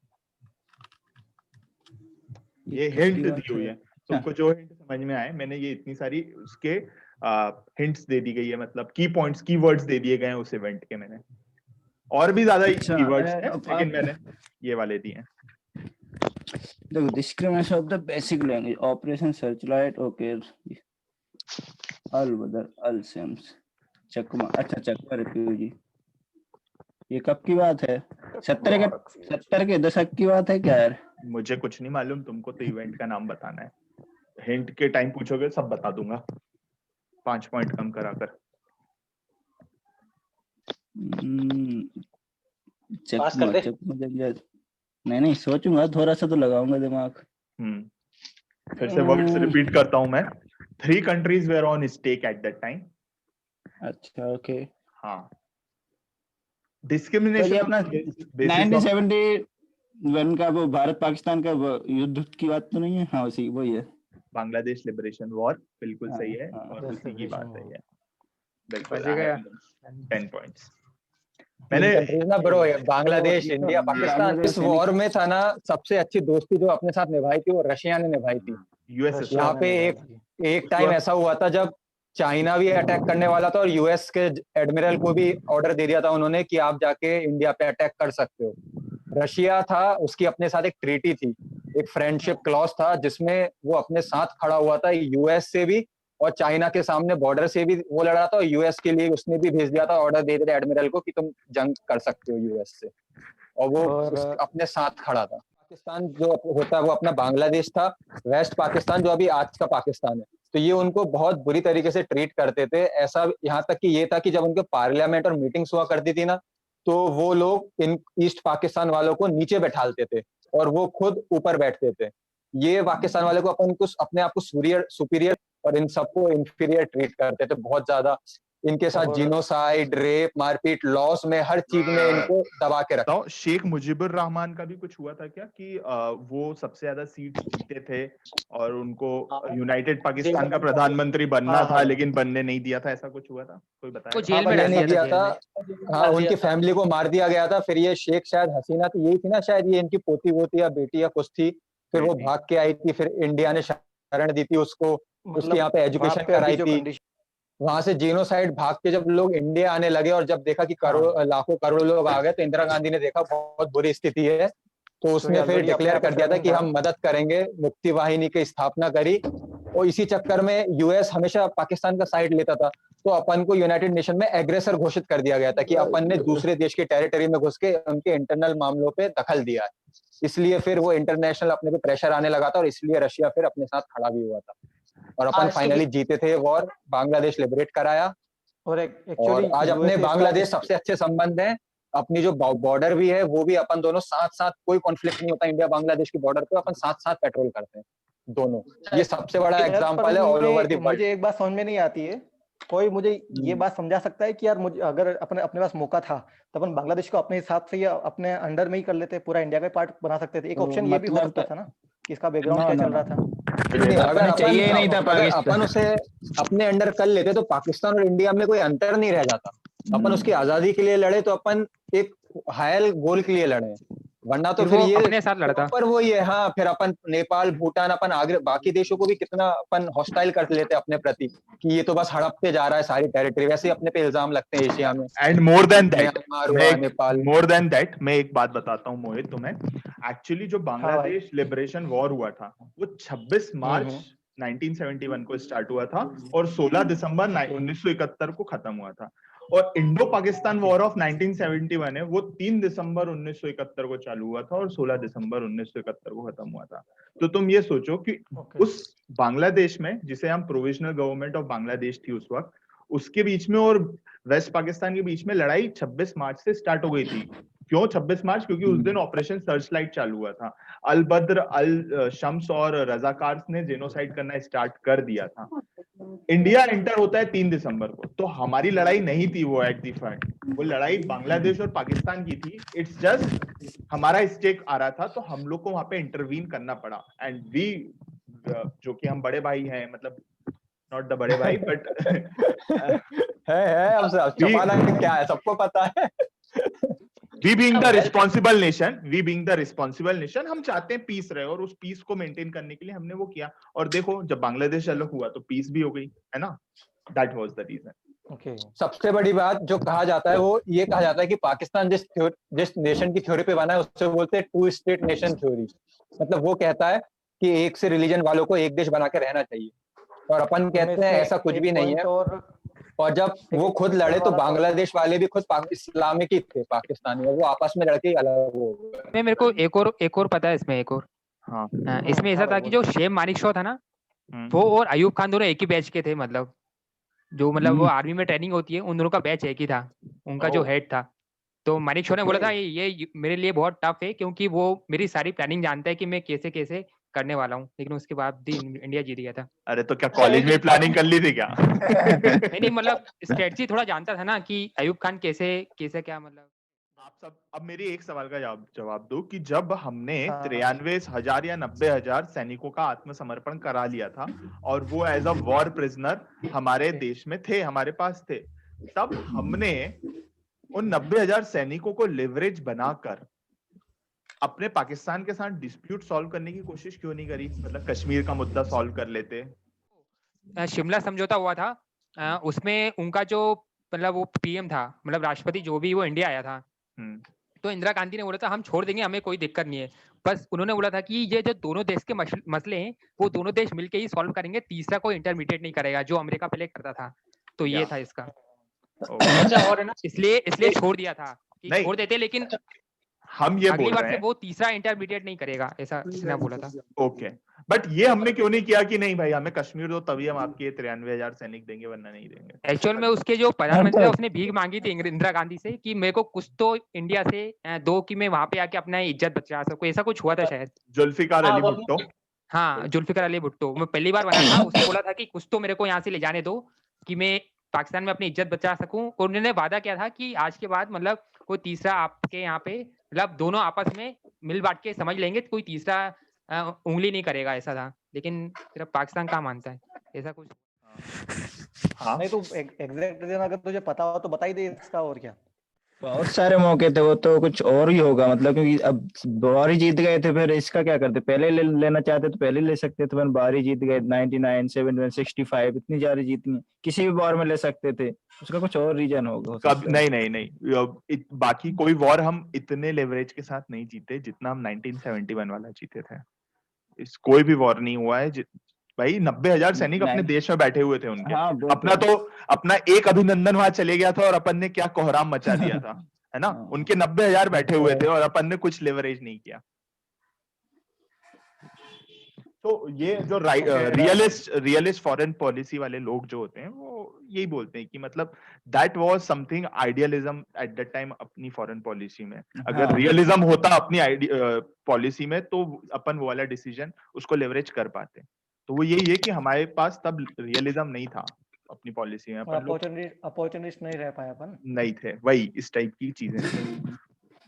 S1: ये hint दी हुई है तुमको, जो हिंट समझ में आए। मैंने ये इतनी सारी उसके हिंट्स दे दी गई है, मतलब की पॉइंट्स, कीवर्ड्स दे दिए गए हैं उस इवेंट के। मैंने और भी ज्यादा कीवर्ड्स हैं, लेकिन मैंने ये वाले दिए हैं।
S2: देखो, discrimination of the basic language, operation searchlight, okay, Al Badr, Al Shams, चकमा। अच्छा, चकमा रेफ्यूजी, ये कब की बात है? 70 के दशक की बात है क्या यार?
S1: मुझे कुछ नहीं मालूम, तुमको तो इवेंट का नाम बताना है। हिंट के टाइम पूछोगे सब बता दूंगा, 5 पॉइंट कम कराकर।
S2: नहीं सोचूंगा, थोड़ा सा तो लगाऊंगा दिमाग।
S1: फिर से वर्ड्स रिपीट करता हूं मैं। 3 countries were on stake at that time.
S2: अच्छा, ओके।
S1: हाँ, डिस्क्रिमिनेशन
S2: अपना 1971 का वो भारत पाकिस्तान का युद्ध की बात तो नहीं है? हाँ, उसी वही है,
S1: बांग्लादेश लिबरेशन वॉर। बिल्कुल सही है, और उसी की बात है ये। बिल्कुल 10 पॉइंट्स। मैंने
S4: ना ब्रो, बांग्लादेश, इंडिया, पाकिस्तान इस वॉर में था ना, सबसे अच्छी दोस्ती जो अपने साथ निभाई थी वो रशिया ने निभाई थी।
S1: यूएस।
S4: यहाँ पे एक टाइम ऐसा हुआ था जब चाइना भी अटैक करने वाला था, और यूएस के एडमिरल को भी ऑर्डर दे दिया था उन्होंने कि आप जाके इंडिया पे अटैक कर सकते हो। रशिया था, उसकी अपने साथ एक ट्रीटी थी, एक फ्रेंडशिप क्लॉज था, जिसमें वो अपने साथ खड़ा हुआ था यूएस से भी, और चाइना के सामने बॉर्डर से भी वो लड़ रहा था, और यूएस के लिए उसने भी भेज दिया था, ऑर्डर दे दिया एडमिरल को कि तुम जंग कर सकते हो यूएस से, और वो अपने साथ खड़ा था। पाकिस्तान जो होता है वो अपना बांग्लादेश था, वेस्ट पाकिस्तान जो अभी आज का पाकिस्तान है, तो ये उनको बहुत बुरी तरीके से ट्रीट करते थे। ऐसा यहाँ तक कि ये था कि जब उनके पार्लियामेंट और मीटिंग्स हुआ करती थी ना, तो वो लोग इन ईस्ट पाकिस्तान वालों को नीचे बैठालते थे और वो खुद ऊपर बैठते थे। ये पाकिस्तान वाले को अपने आप को सुपीरियर और इन सबको इंफीरियर ट्रीट करते थे बहुत ज्यादा। इनके साथ
S3: और-
S4: जीनोसाइड, रेप, मारपीट, लॉस में हर चीज में इनको दबा के रखा।
S1: तो शेख मुजीबुर रहमान का भी कुछ हुआ था क्या कि वो सबसे ज्यादा सीट जीते थे और उनको यूनाइटेड पाकिस्तान का प्रधानमंत्री बनना
S3: हाँ,
S1: था
S3: हाँ।
S1: लेकिन बनने नहीं दिया था, ऐसा कुछ हुआ था? कोई
S6: वो
S1: बताएगा?
S6: जेल में
S3: हाँ,
S6: डाल
S4: नहीं
S6: दिया था,
S4: दिया
S6: जेल
S4: था।
S6: में।
S4: हाँ, उनकी फैमिली को मार दिया गया था। फिर ये शेख शायद हसीना थी, यही थी ना शायद, ये इनकी पोती वोती या बेटी या कुछ थी। फिर वो
S1: बेटी।
S4: भाग के आई थी, फिर इंडिया ने शरण दी थी उसको, उसकी
S3: मतलब
S4: यहाँ पे
S3: वहाँ
S4: एजुकेशन
S3: पे अभी
S4: कराई
S3: जो
S4: थी।
S3: कंडीशन
S4: वहां से जीनोसाइड भाग के जब लोग इंडिया आने लगे और जब देखा कि करोड़ लाखों करोड़ लोग आ गए, तो इंदिरा गांधी ने देखा बहुत बुरी स्थिति है, तो उसने फिर
S3: already
S4: डिक्लेयर
S3: अपने
S4: कर दिया था
S3: शरण
S4: कि
S3: था।
S4: हम मदद करेंगे, मुक्ति वाहिनी की स्थापना करी। और इसी चक्कर में यूएस हमेशा पाकिस्तान का साइड लेता था, तो अपन को यूनाइटेड नेशन में एग्रेसर घोषित कर दिया गया था कि अपन ने दूसरे देश के टेरिटरी में घुस के उनके इंटरनल मामलों पे दखल दिया है। इसलिए फिर वो इंटरनेशनल अपने पे प्रेशर आने लगा था, और इसलिए रशिया फिर अपने साथ खड़ा भी हुआ था, और अपन फाइनली जीते थे वॉर, बांग्लादेश लिबरेट कराया।
S3: और
S4: और
S3: एक्चुअली
S4: आज अपने बांग्लादेश सबसे अच्छे संबंध हैं। अपनी जो बॉर्डर भी है वो भी अपन दोनों साथ साथ, कोई कॉन्फ्लिक्ट नहीं होता इंडिया बांग्लादेश की बॉर्डर पे, अपन साथ साथ पेट्रोल करते हैं दोनों। ये सबसे बड़ा एग्जांपल है ऑल ओवर द वर्ल्ड।
S3: मुझे एक बात समझ में नहीं आती है, कोई मुझे ये बात समझा सकता है कि यार मुझे अगर अपने अपने पास मौका था तो अपन बांग्लादेश को अपने हिसाब से या अपने अंडर में ही कर लेते, पूरा इंडिया का पार्ट बना सकते थे। एक
S2: तो
S3: ऑप्शन ये भी हो
S2: मतलब
S3: सकता था ना कि इसका बैकग्राउंड
S2: No,
S3: क्या
S2: no,
S3: चल रहा
S2: no.
S3: था।
S4: नहीं, अगर
S2: अपने चाहिए ही नहीं था
S4: अगर
S2: पाकिस्तान।
S4: अपन उसे अपने अंडर कर लेते तो पाकिस्तान और इंडिया में कोई अंतर नहीं रह जाता। अपन उसकी आजादी के लिए लड़े तो अपन एक हायल गोल के लिए लड़े, वरना तो
S6: फिर
S4: फिर
S6: वो
S4: ये
S6: अपने साथ लड़ता।
S4: पर वो ये, हाँ, फिर अपन नेपाल, भूटान, अपन आगे बाकी देशों को भी कितना अपन हॉस्टाइल कर लेते अपने प्रति कि ये तो बस हड़पते जा रहा है सारी टेरिटरी। वैसे ही अपने पे इल्जाम लगते हैं एशिया में।
S1: And more than that,
S4: Myanmar हुआ, नेपाल।
S1: मैं एक बात बताता हूँ मोहित तुम्हें। एक्चुअली जो बांग्लादेश लिबरेशन वॉर हुआ था वो 26 मार्च 1971 को स्टार्ट हुआ था और 16 दिसंबर 1971 को खत्म हुआ था। और इंडो पाकिस्तान वॉर ऑफ 1971 है वो 3 दिसंबर 1971 को चालू हुआ था और 16 दिसंबर 1971 को खत्म हुआ था। तो तुम ये सोचो कि उस बांग्लादेश में, जिसे हम प्रोविजनल गवर्नमेंट ऑफ बांग्लादेश थी उस वक्त, उसके बीच में और वेस्ट पाकिस्तान के बीच में लड़ाई 26 मार्च से स्टार्ट हो गई थी। क्यों 26 मार्च? क्योंकि उस दिन ऑपरेशन सर्चलाइट चालू हुआ था। अल बद्र, अल शम्स और रजाकार ने जेनोसाइड करना स्टार्ट कर दिया था। इंडिया एंटर होता है 3 दिसंबर को, तो हमारी लड़ाई नहीं थी वो एट दी फ्रंट, वो लड़ाई बांग्लादेश और पाकिस्तान की थी। इट्स जस्ट हमारा स्टेक आ रहा था तो हम लोग को वहां पे इंटरवीन करना पड़ा। एंड वी, जो कि हम बड़े भाई हैं, मतलब नॉट द बड़े भाई बट
S4: है अब छुपाना क्या है, सबको पता है।
S1: we being the responsible nation, हम चाहते हैं पीस रहे, और उस पीस को मेंटेन करने के लिए हमने वो किया। और देखो जब बांग्लादेश अलग हुआ तो पीस भी हो गई, है ना? That was the reason.
S4: सबसे बड़ी बात जो कहा जाता है वो ये कहा जाता है कि पाकिस्तान जिस नेशन की थ्योरी पे बना है उससे बोलते हैं टू स्टेट नेशन थ्योरी। मतलब वो कहता है कि एक से रिलीजन वालों को एक देश बना के रहना चाहिए, और अपन कहते हैं ऐसा कुछ भी नहीं है। और जब वो खुद लड़े तो बांग्लादेश वाले भी खुद इस्लामिक ही थे, पाकिस्तानी, और वो आपस में लड़के अलग हो गए।
S6: मेरे को एक और पता है इसमें, एक और।
S1: हाँ,
S6: इसमें ऐसा था कि जो शेम मानिक शॉ था ना, वो और अयूब खान दोनों एक ही बैच के थे। मतलब जो वो आर्मी में ट्रेनिंग होती है, उन दोनों का बैच एक ही था। उनका जो हेड था, तो मानिक शॉ ने बोला था ये मेरे लिए बहुत टफ है, क्योंकि वो मेरी सारी प्लानिंग जानता है कि मैं कैसे कैसे करने वाला हूँ। लेकिन उसके बाद भी इंडिया जीत गया था।
S1: अरे तो क्या कॉलेज में प्लानिंग कर ली थी क्या?
S6: नहीं, मतलब स्ट्रेटजी थोड़ा जानता था ना कि अयूब खान कैसे कैसे क्या, मतलब।
S1: आप सब अब मेरी एक सवाल का जवाब दो कि जब हमने 93,000 या 90,000 सैनिकों का आत्मसमर्पण करा लिया था और वो एज अ वॉर प्रिजनर हमारे देश में थे, हमारे पास थे, तब हमने उन 90,000 सैनिकों को लिवरेज बनाकर अपने पाकिस्तान के साथ डिस्प्यूट सॉल्व करने की कोशिश क्यों नहीं करी? मतलब कश्मीर का मुद्दा सॉल्व कर लेते।
S6: शिमला समझौता हुआ था, उसमें उनका जो मतलब वो पीएम था, मतलब राष्ट्रपति जो भी, वो इंडिया आया था। तो इंदिरा गांधी ने बोला था हम छोड़ देंगे, हमें कोई दिक्कत नहीं है। बस उन्होंने बोला था कि ये जो दोनों देश के मसले हैं वो दोनों देश मिलकर ही सॉल्व करेंगे, तीसरा कोई इंटरमीडिएट नहीं करेगा, जो अमेरिका पहले करता था। तो ये था इसका।
S5: और है ना,
S6: इसलिए छोड़ दिया था कि छोड़ देते, लेकिन
S1: हम ये
S6: अगली
S1: बोल
S6: बार
S1: रहे
S6: से
S1: हैं
S6: वो तीसरा इंटरमीडिएट नहीं करेगा, ऐसा इसने बोला था।
S1: ओके, बट ये हमने क्यों नहीं किया कि नहीं भाई हमें कश्मीर दो, तभी हम आपके 93,000 सैनिक देंगे, वरना नहीं देंगे?
S6: एक्चुअल में उसके जो प्रधानमंत्री था उसने भीख मांगी थी इंदिरा गांधी से कि मेरे को कुछ तो इंडिया से दो कि मैं वहां पे आके अपना इज्जत बचा सकूं, ऐसा कुछ हुआ था शायद।
S1: जुल्फिकार अली भुट्टो।
S6: हाँ, जुल्फिकार अली भुट्टो, मैं पहली बार बना था, उसने बोला था कि कुछ तो मेरे को यहाँ से ले जाने दो कि मैं पाकिस्तान में अपनी इज्जत बचा सकूं। और उन्होंने वादा किया था कि आज के बाद मतलब कोई तीसरा आपके यहाँ पे मतलब दोनों आपस में मिल बांट के समझ लेंगे, कोई तीसरा उंगली नहीं करेगा, ऐसा था। लेकिन सिर्फ पाकिस्तान कहाँ मानता है ऐसा कुछ।
S1: हाँ
S3: नहीं, तो एग्जैक्ट रीजन अगर तुझे पता हो तो बता ही दे इसका, और क्या।
S2: बहुत सारे मौके थे, वो तो कुछ और ही होगा मतलब, क्योंकि अब बाहर ही जीत गए थे, फिर इसका क्या करते, पहले लेना चाहते तो पहले ले सकते थे, फिर बाहर ही जीत गए 99 71 65 इतनी सारी जीतनी, किसी भी बार में ले सकते थे, उसका कुछ और रीजन होगा।
S1: कब नहीं नहीं नहीं बाकी कोई वॉर हम इतने लेवरेज के साथ नहीं जीते जितना हम 1971 वाला जीते थे। इस कोई भी वॉर नहीं हुआ है भाई, 90,000 सैनिक अपने देश में बैठे हुए थे उनके।
S2: हाँ,
S1: अपना एक अभिनंदन वहां चले गया था और अपन ने क्या कोहराम मचा दिया था, है ना। उनके 90,000 बैठे हुए थे और अपन ने कुछ लेवरेज नहीं किया। तो ये जो रियलिस्ट फॉरेन पॉलिसी वाले लोग जो होते हैं वो यही बोलते हैं कि मतलब that was something idealism at the time अपनी फॉरेन पॉलिसी में। अगर रियलिज्म होता अपनी पॉलिसी में तो अपन वो वाला डिसीजन उसको लेवरेज कर पाते। तो वो यही है कि हमारे पास तब रियलिज्म नहीं था अपनी पॉलिसी में,
S3: अपॉर्चुनिस्ट नहीं रह पाए अपन,
S1: नहीं थे, वही इस टाइप की चीजें।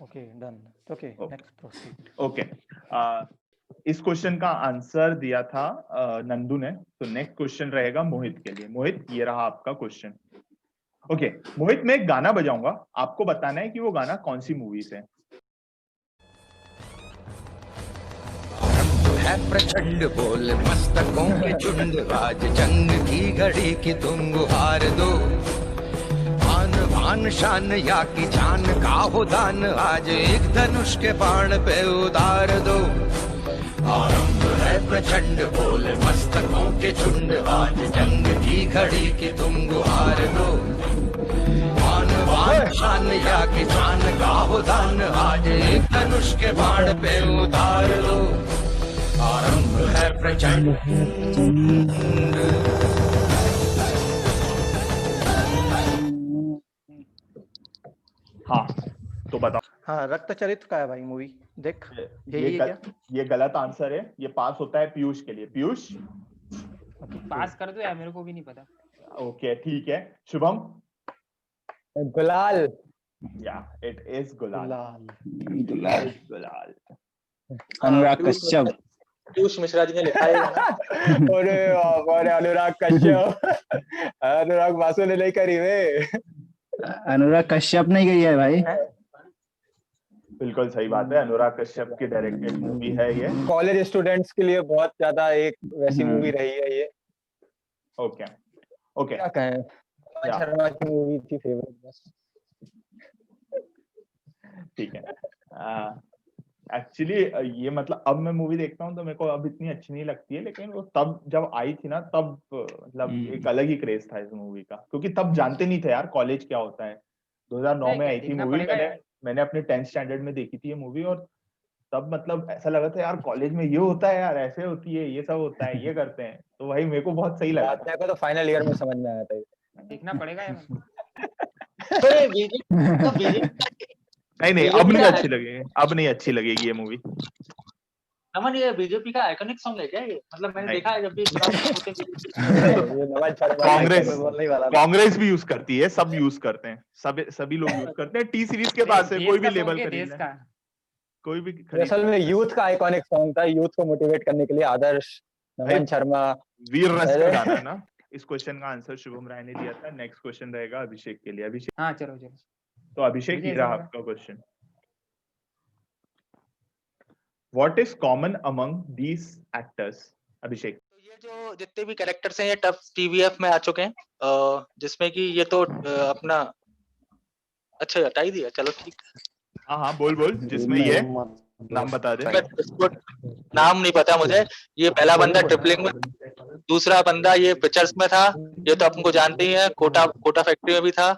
S3: Okay done. Okay next proceed.
S1: Okay, इस क्वेश्चन का आंसर दिया था नंदू ने, तो नेक्स्ट क्वेश्चन रहेगा मोहित के लिए। मोहित, ये रहा आपका क्वेश्चन। ओके मोहित, मैं एक गाना बजाऊंगा, आपको बताना है कि वो गाना कौन सी मूवी से
S7: है। प्रचंड बोल मस्तकों के झुंड, आज जंग की घड़ी की तुम गुहार दो। आन बान शान या की जान का हो दान, आज एक धनुष के बाण पे उतार दो। आरंभ है प्रचंड बोल मस्तकों के झुंड, आज जंग की घड़ी की तुम गुहार दो। आन बान शान या की जान का हो दान, आज एक धनुष के बाण पे उतार दो। आरंभ है प्रचंड।
S1: हाँ तो बताओ।
S3: हाँ, रक्तचरित का है भाई मूवी, देख।
S1: ये गलत आंसर है, ये पास होता है पीयूष के लिए। पीयूष
S6: पास कर दो यार, मेरे को भी नहीं पता।
S1: ओके ठीक है, शुभम।
S4: गुलाल।
S1: या इट इज गुलाल।
S2: अनुराग कश्यप।
S5: पीयूष मिश्रा जी ने लिखा है
S4: अरे बाप रे, अनुराग कश्यप। अनुराग बासु ने नहीं करी वे।
S2: अनुराग कश्यप नहीं गई है भाई।
S1: बिल्कुल सही बात है, अनुराग कश्यप की डायरेक्टेड मूवी है ये।
S4: कॉलेज स्टूडेंट्स के लिए बहुत ज्यादा एक वैसी मूवी रही है ये।
S1: ओके ओके,
S4: क्या कहें, शर्मा की मूवी थी फेवरेट बस।
S1: ठीक है। एक्चुअली ये मतलब अब मैं मूवी देखता हूँ तो मेरे को अब इतनी अच्छी नहीं लगती है, लेकिन वो तब जब आई थी ना तब मतलब एक अलग ही क्रेज था इस मूवी का, क्योंकि तब जानते नहीं थे यार कॉलेज क्या होता है। 2009 में आई थी मूवी, मैंने अपने 10th स्टैंडर्ड में देखी थी ये मूवी, और तब मतलब ऐसा लगा था यार कॉलेज में ये होता है यार, ऐसे होती है, ये सब होता है, ये करते हैं, तो वही मेरे को बहुत सही लगा था।
S4: तो फाइनल ईयर में समझ में आया था,
S6: देखना पड़ेगा यार।
S1: नहीं अब नहीं अच्छी लगेगी, अब नहीं अच्छी लगेगी ये मूवी।
S5: नमन, ये बीजेपी का आइकॉनिक सॉन्ग है क्या ये? मतलब मैंने देखा है जब भी
S1: कांग्रेस भी यूज करती है, सब यूज करते हैं, सभी लोग यूज करते हैं। टी सीरीज के पास है, कोई भी लेबल खरीदना, कोई भी
S4: असल में यूथ का आइकॉनिक सॉन्ग था, यूथ को मोटिवेट करने के लिए। आदर्श, नमन शर्मा,
S1: वीर रस का गाना ना। इस क्वेश्चन का आंसर शुभम राय ने दिया था। नेक्स्ट क्वेश्चन रहेगा अभिषेक के लिए। अभिषेक,
S6: हाँ चलो।
S1: तो अभिषेक, ये रहा आपका question. What is common among these actors? अभिषेक।
S5: तो ये जो जितने भी कैरेक्टर्स हैं ये टफ टीवीएफ में आ चुके हैं, जिसमें कि ये तो अपना अच्छा हटा ही दिया, चलो ठीक।
S1: हाँ बोल, जिसमें ये नाम बता दे।
S5: नाम नहीं पता मुझे। ये पहला बंदा ट्रिपलिंग में, दूसरा बंदा ये पिक्चर्स में था, ये तो आपको जानते ही है, कोटा फैक्ट्री में भी था,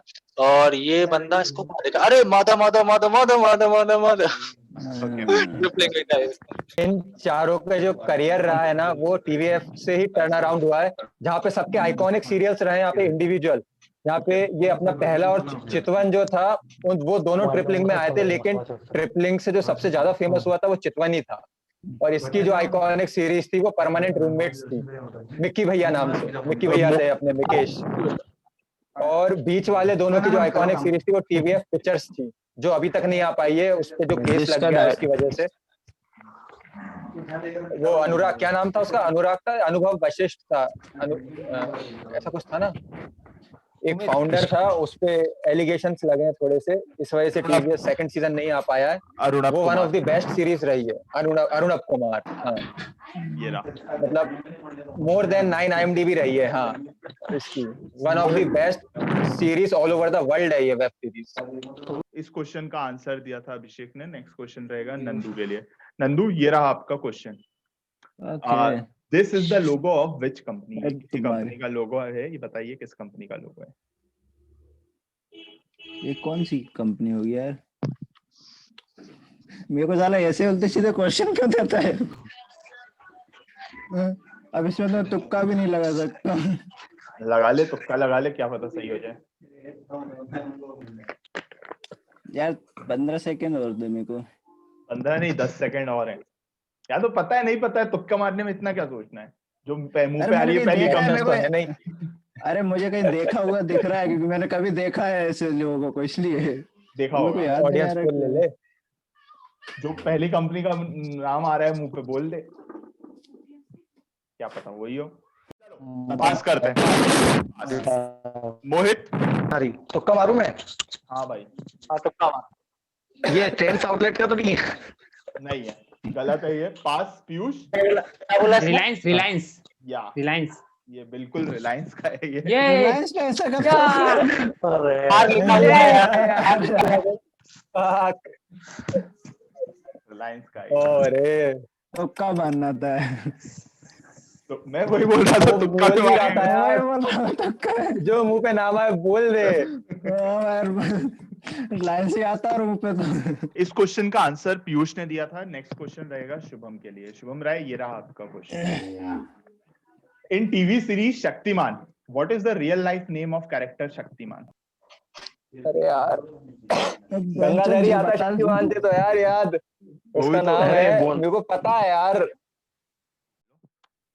S5: और ये बंदा इसको देखा, अरे मादा
S4: इन चारों का जो करियर रहा है ना वो टीवीएफ से ही टर्न अराउंड हुआ है, जहाँ पे सबके आइकॉनिक सीरियल्स रहे, यहाँ पे इंडिविजुअल, यहाँ पे ये अपना पहला और चितवन जो था वो दोनों ट्रिपलिंग में आए थे, लेकिन ट्रिपलिंग से जो सबसे ज्यादा फेमस हुआ था वो चितवन ही था। और इसकी जो आइकॉनिक सीरीज थी वो परमानेंट रूममेट्स थी, मिक्की भैया नाम से। मिक्की भैया थे अपने, मिकेश। और बीच वाले दोनों की जो आइकॉनिक सीरीज थी वो टीवीएफ पिक्चर्स थी, जो अभी तक नहीं आ पाई है, उस पे जो केस लग
S2: जिसका
S4: गया है
S2: डाय-
S4: उसकी वजह से। वो अनुराग, क्या नाम था उसका, अनुराग था, अनुभव वशिष्ठ था, ऐसा कुछ था ना, एक फाउंडर था, उस पे एलिगेशंस लगे हैं थोड़े से, इस वजह से टीवीएफ सेकंड सीजन नहीं आ पाया है।
S1: अरुणव
S4: वो one of
S1: Kumar,
S4: the best series रही है, अरुणव कुमार। हाँ,
S1: ये रहा।
S4: मतलब मोर देन 9 IMDb रही है। हाँ, इसकी one of the best series all over the world है ये वेब सीरीज।
S1: इस क्वेश्चन का आंसर दिया था अभिषेक ने। नेक्स्ट क्वेश्चन रहेगा नंदू के लिए। नंदू, ये रहा आपका question.
S2: Okay,
S1: this is the logo of which company? किसी
S2: तुम्हारी।
S1: कंपनी का लोगो है, ये बताइए किस कंपनी का लोगो है।
S2: ये कौन सी कंपनी होगी यार? मेरे को साला ऐसे उल्टे सीधे क्वेश्चन क्यों देता है? अब इसमें तो तुक्का भी नहीं लगा सकता।
S1: लगा ले, तुक्का लगा ले, क्या पता सही हो जाए।
S2: यार 15 सेकंड और दे मेरे को।
S1: 15 नहीं, 10 सेकंड और है। या तो पता है, नहीं पता है, तुक्का मारने में इतना क्या सोचना है। जो मुंह
S2: अरे
S1: पे आ रही है
S2: मैंने
S1: पहली
S2: देखा है,
S1: कंपनी।
S2: मेरे को
S4: नहीं,
S2: अरे मुझे कहीं देखा हुआ दिख रहा है, क्योंकि मैंने कभी देखा है ऐसे लोगों को, इसलिए
S1: देखा
S2: मेरे को
S1: होगा।
S2: याद नहीं आ
S4: ऑडियंस
S2: रहा
S4: फुल ले ले।
S1: जो पहली कंपनी का नाम आ रहा है मुंह पे बोल दे, क्या पता वही हो। पास करते हैं। मोहित,
S3: अरे तुक्का मारूं मैं?
S1: हाँ भाई।
S5: हाँ तुक्का मार।
S3: ये ट्रेंड्स आउटलेट का तो नहीं है?
S1: नहीं है, गलत है ये। पास पीयूष।
S5: क्या बोला इसने?
S6: रिलायंस रिलायंस
S1: या
S6: रिलायंस।
S1: ये बिल्कुल रिलायंस का है ये।
S6: ये
S2: रिलायंस का ऐसा करता है?
S3: अरे
S5: हार निकाल लिया यार।
S1: रिलायंस का है।
S4: अरे
S2: तुक्का मारना था।
S1: तो मैं वही बोल रहा था, तुक्का
S4: बोल
S1: तो
S4: भी रहा था
S1: मारेगा।
S4: यार,
S2: बोल रहा हूँ, तुक्का है।
S4: जो मुंह पे नाम आए बोल दे।
S2: हाँ यार, रिलायंस ही आता है मुंह पे तो।
S1: इस क्वेश्चन का आंसर पीयूष ने दिया था। नेक्स्ट क्वेश्चन रहेगा शुभम के लिए। शुभम राय, ये रहा आपका question. In TV series Shaktimaan, what is the real life name of character Shaktimaan?
S4: अरे यार, गंगाधरी आता है शक्तिमान से तो यार याद, उसका
S1: तो
S4: नाम
S3: अरे
S4: है,
S3: बोल।
S4: मेरे को पता है यार।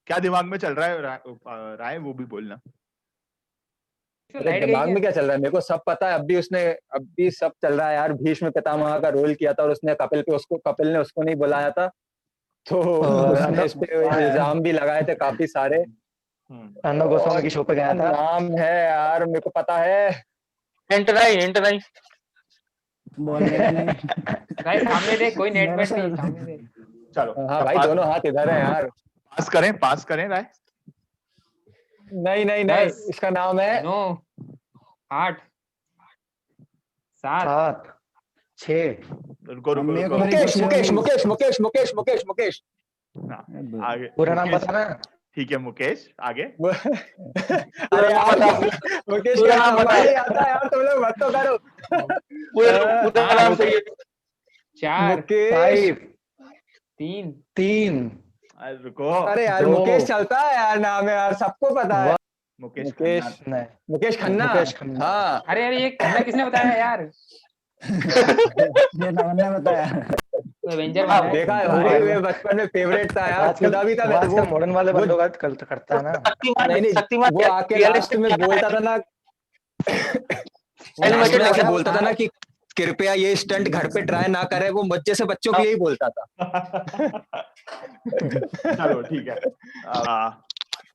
S1: क्या दिमाग में चल रहा है राय, वो भी बोलना।
S4: अरे
S6: लाइट गई
S4: दिमाग
S6: क्या?
S4: में क्या चल रहा है, मेरे को सब पता है। अब भी सब चल रहा है यार। भीष्म पितामह का रोल किया था और उसने कपिल ने उसको नहीं बुलाया था, तो उसने इस पे इल्जाम भी लगाए थे काफी सारे।
S3: अर्णव गोस्वामी की शो पे गया था।
S4: नाम है यार, मेरे को पता है।
S5: हिंट नहीं।
S2: बोलने का नहीं।
S6: गाइस सामने देख, कोई नेट
S2: मेरे
S6: वेट नहीं,
S2: से-
S6: सामने देख।
S1: चलो
S4: हाँ भाई, दोनों हाथ इधर है यार।
S1: पास करें राय।
S4: नहीं,
S6: 10,
S4: इसका नाम है
S6: 9, 8, 7,
S3: 7, 6।
S1: रुको
S2: मम्मी को
S4: मुकेश।
S1: हाँ, आगे
S3: पूरा नाम
S1: मुकेश।
S3: बताना।
S1: ठीक है मुकेश, आगे।
S4: अरे यार, मुकेश का नाम नहीं आता यार, तुम लोग मत तो करो।
S5: पूरा नाम सही है।
S6: 4,
S4: मुकेश,
S6: 3,
S3: 3।
S1: अरे रुको।
S4: अरे यार
S3: 2।
S4: मुकेश चलता है यार, नाम है यार, सबको पता है।
S1: मुकेश
S4: मुकेश
S1: खन्ना।
S3: नहीं,
S4: मुकेश खन्ना।
S3: मुकेश खन्ना।
S4: हाँ,
S6: अरे यार ये खन्ना किसने बताया यार?
S2: ये नमन ने बताया।
S6: एवेंजर वाला है।
S4: देखा है भाई, मेरे बचपन में फेवरेट था यार, खुदा भी था मेरे
S3: आजकल
S4: वो।
S3: मॉडर्न वाले बंदों का करता है ना।
S5: शक्तिमान
S4: वो आके लास्ट में बोलता था ना, लास्ट में आके बोलता था ना कि कृपया ये स्टंट घर पे ट्राई ना करे, वो बच्चे से बच्चों के लिए ही बोलता था।
S1: चलो ठीक है।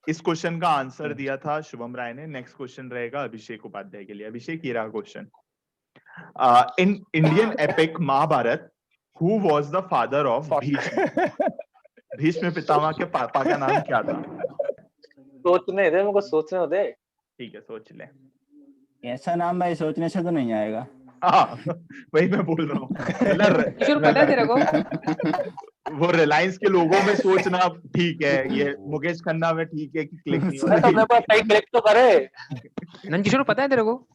S1: इस क्वेश्चन का आंसर दिया था शुभम राय ने। नेक्स्ट क्वेश्चन रहेगा अभिषेक उपाध्याय के लिए। अभिषेक, ये रहा question. In Indian epic Mahabharata, who was the father of Bhishma? Bhishma Pitamah के पापा का नाम क्या था?
S5: सोचने दे, मुझको सोचने दे।
S1: ठीक है, सोच ले।
S2: ऐसा नाम भाई सोचने से तो नहीं आएगा।
S1: हाँ, वही मैं बोल रहा हूँ।
S6: किशोर पता है तेरे को?
S1: वो रिलायंस के लोगों में सोचना ठीक है, ये मुकेश खन्ना में ठीक है कि क्लिक नहीं हो
S5: मैं
S1: रही।
S5: अपने पास सही क्लिक तो करे।
S6: नंदकिशोर पता है तेरे को?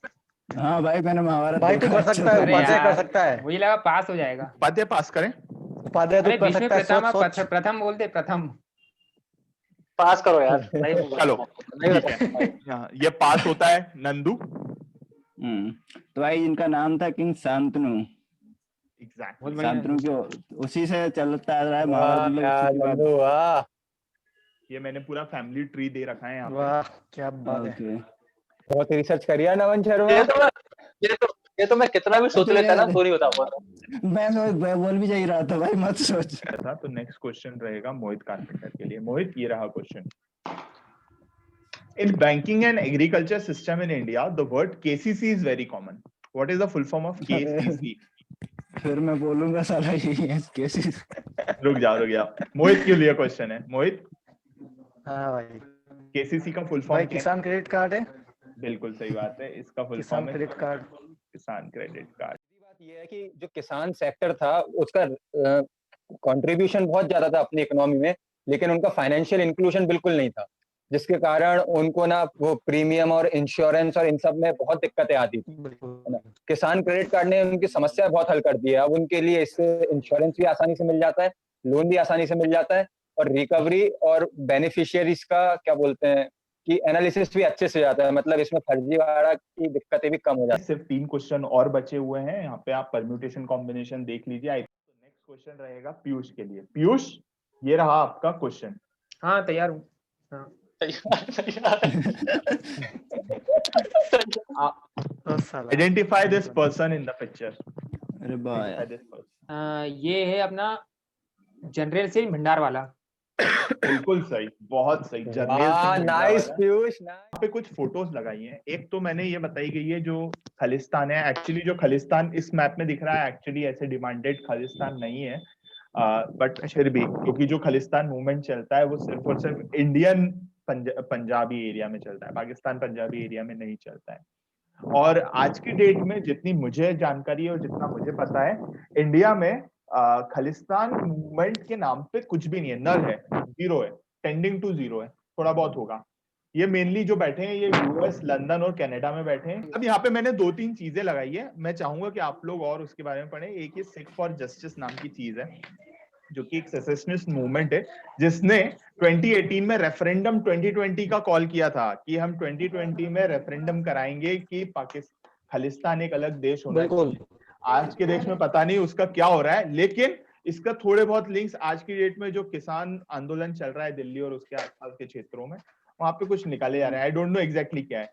S2: हाँ भाई, मैंने महाभारत
S3: भाई तू
S2: देखा
S3: कर सकता है,
S6: अरे
S3: उपाध्याय
S6: यार।
S3: कर सकता है।
S6: मुझे लगा पास हो जाएगा।
S1: उपाध्याय पास करें?
S3: उपाध्याय
S6: अरे
S3: तू कर
S6: भीष्म
S3: सकता है।
S6: पितामह
S3: सोच सोच।
S6: प्रथम बोलते, प्रथम।
S5: पास करो यार। नहीं
S1: चलो
S5: नहीं
S1: ठीक है। हाँ, ये पास होता है। नंदू?
S2: तो भाई इनका नाम था किंग शांतनु।
S1: एग्जैक्ट।
S6: बहुत बढ़िया।
S2: शांतनु की उसी से चलता आ रहा है
S4: वाह
S2: महाभारत।
S4: यार,
S2: उसी के बाद-
S4: नंदू, वाह।
S1: ये मैंने पूरा फैमिली ट्री दे रखा है यहाँ पे।
S3: वाह क्या बात है।
S2: ओके।
S4: बहुत रिसर्च करी है नवन शर्मा।
S5: ये तो मैं कितना भी सोच लेता ना तो नहीं बता पाता।
S2: मैं बोल भी जा रहा था भाई, मत सोच।
S1: था तो नेक्स्ट क्वेश्चन रहेगा मोहित कारपेंटर के लिए। मोहित, ये रहा question. In banking and agriculture system in India, the word KCC is very common. What is the full form of KCC?
S2: फिर मैं बोलूंगा साला ये कैसे।
S1: रुक जाओ। मोहित के लिए क्वेश्चन है। मोहित,
S3: हाँ भाई,
S1: केसीसी का फुल
S3: भाई
S1: फॉर्म क्या है?
S3: किसान क्रेडिट कार्ड है।
S1: बिल्कुल सही बात है। इसका फुल
S3: किसान
S1: फॉर्म है
S3: क्रेडिट कार्ड।
S1: किसान क्रेडिट कार्ड।
S4: बात ये है कि जो किसान सेक्टर था उसका कंट्रीब्यूशन बहुत ज्यादा था अपनी इकोनॉमी में, लेकिन उनका फाइनेंशियल इंक्लूजन बिल्कुल नहीं था, जिसके कारण उनको ना वो प्रीमियम और इंश्योरेंस और इन सब में बहुत दिक्कतें आती थी।
S3: बिल्कुल।
S4: किसान क्रेडिट कार्ड ने उनकी समस्या बहुत हल कर दी है। अब उनके लिए इससे इंश्योरेंस भी आसानी से मिल जाता है, लोन भी आसानी से मिल जाता है, और रिकवरी और बेनिफिशियरीज का क्या बोलते हैं कि एनालिसिस भी अच्छे से जाता है। मतलब इसमें फर्जीवाड़ा की दिक्कतें भी कम हो जाती
S1: सिर्फ 3 क्वेश्चन और बचे हुए हैं। यहाँ पे आप परम्यूटेशन कॉम्बिनेशन देख लीजिए। तो नेक्स्ट क्वेश्चन रहेगा पीयूष के लिए। पीयूष, ये रहा आपका क्वेश्चन।
S6: हाँ तैयार हूँ। हाँ।
S1: Identify this person in the picture.
S2: अरे भाई,
S6: ये है अपना जनरल सिंह भंडार वाला।
S1: बिल्कुल सही, बहुत सही।
S4: है।
S1: जर्नल
S4: नाइस पीयूष,
S1: यहाँ पे कुछ फोटोज लगाई हैं। एक तो मैंने ये बताई गई है जो खालिस्तान है। एक्चुअली जो खालिस्तान इस मैप में दिख रहा है एक्चुअली ऐसे डिमांडेड खालिस्तान नहीं है, बट फिर भी क्योंकि जो खालिस्तान मूवमेंट चलता है वो सिर्फ और सिर्फ इंडियन पंजाबी एरिया में चलता है, पाकिस्तान पंजाबी एरिया में नहीं चलता है। और आज की डेट में जितनी मुझे जानकारी है और जितना मुझे पता है, इंडिया में खालिस्तान मूवमेंट के नाम पे कुछ भी नहीं है, नल है, जीरो है, टेंडिंग टू जीरो है। थोड़ा बहुत होगा। ये मेनली जो बैठे हैं ये यूएस, लंदन और कनाडा में बैठे हैं। अब यहाँ पे मैंने 2-3 चीजें लगाई है, मैं चाहूंगा कि आप लोग और उसके बारे में पढ़ें। एक ये सिख फॉर जस्टिस नाम की चीज है, जो कि एक सेसेशनिस्ट मूवमेंट है, जिसने 2018 में रेफरेंडम 2020 का कॉल किया था कि हम 2020 में रेफरेंडम कराएंगे कि पाकिस्तान खालिस्तान एक अलग देश होना चाहिए। आज के देश में पता नहीं उसका क्या हो रहा है, लेकिन इसका थोड़े बहुत लिंक्स आज की डेट में जो किसान आंदोलन चल रहा है दिल्ली और उसके आसपास के क्षेत्रों में, वहां पे कुछ निकाले जा रहे हैं। आई डोंट नो एग्जैक्टली क्या है।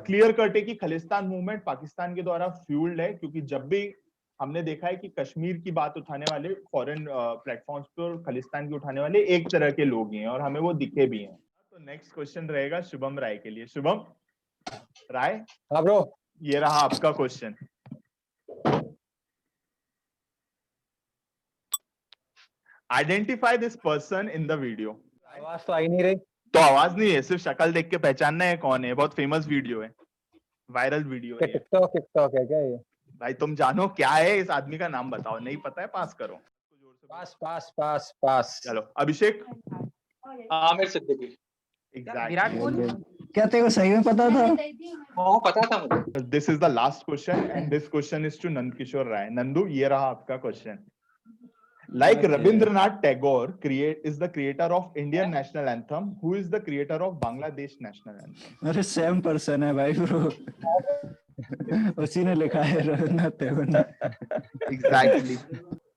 S1: क्लियर कट है कि खालिस्तान मूवमेंट पाकिस्तान के द्वारा फ्यूल्ड है, क्योंकि जब भी हमने देखा है कि कश्मीर की बात उठाने वाले फॉरेन प्लेटफॉर्म्स पे और खालिस्तान की उठाने वाले एक तरह के लोग ही हैं, और हमें वो दिखे भी हैं। तो नेक्स्ट क्वेश्चन रहेगा शुभम राय के लिए। शुभम राय,
S4: हाँ ब्रो,
S1: ये रहा आपका question. Identify this person in the video.
S4: आवाज तो आई नहीं रही।
S1: तो आवाज नहीं है, सिर्फ शक्ल देख के पहचानना है कौन है। बहुत फेमस वीडियो है, वायरल वीडियो है।
S4: टिकटॉक है क्या ये?
S1: भाई तुम जानो क्या है, इस आदमी का नाम बताओ। नहीं पता है, पास करो।
S4: पास।
S1: चलो अभिषेक।
S5: आमिर सिद्दीकी।
S6: विराट कोहली।
S2: क्या तेरे को सही में पता था?
S5: वो पता था मुझे।
S1: This is the last question and this question is to Nand Kishore Rai. Nandu, ये रहा आपका question. Like Rabindranath Tagore is the creator of Indian national anthem, who is the creator of Bangladesh national anthem?
S2: अरे सेम पर्सन है भाई bro, उसी ने लिखा है रविन्द्रनाथ टैगोर ने।
S1: Exactly.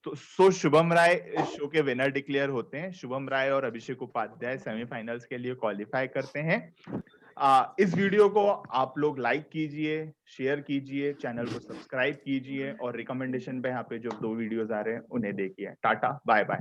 S1: तो शुभम राय इस शो के विनर डिक्लेयर होते हैं। शुभम राय और अभिषेक उपाध्याय सेमीफाइनल्स के लिए क्वालिफाई करते हैं। इस वीडियो को आप लोग लाइक कीजिए, शेयर कीजिए, चैनल को सब्सक्राइब कीजिए और रिकमेंडेशन पे यहाँ पे जो 2 वीडियोस आ रहे हैं उन्हें देखिए। Tata, bye bye.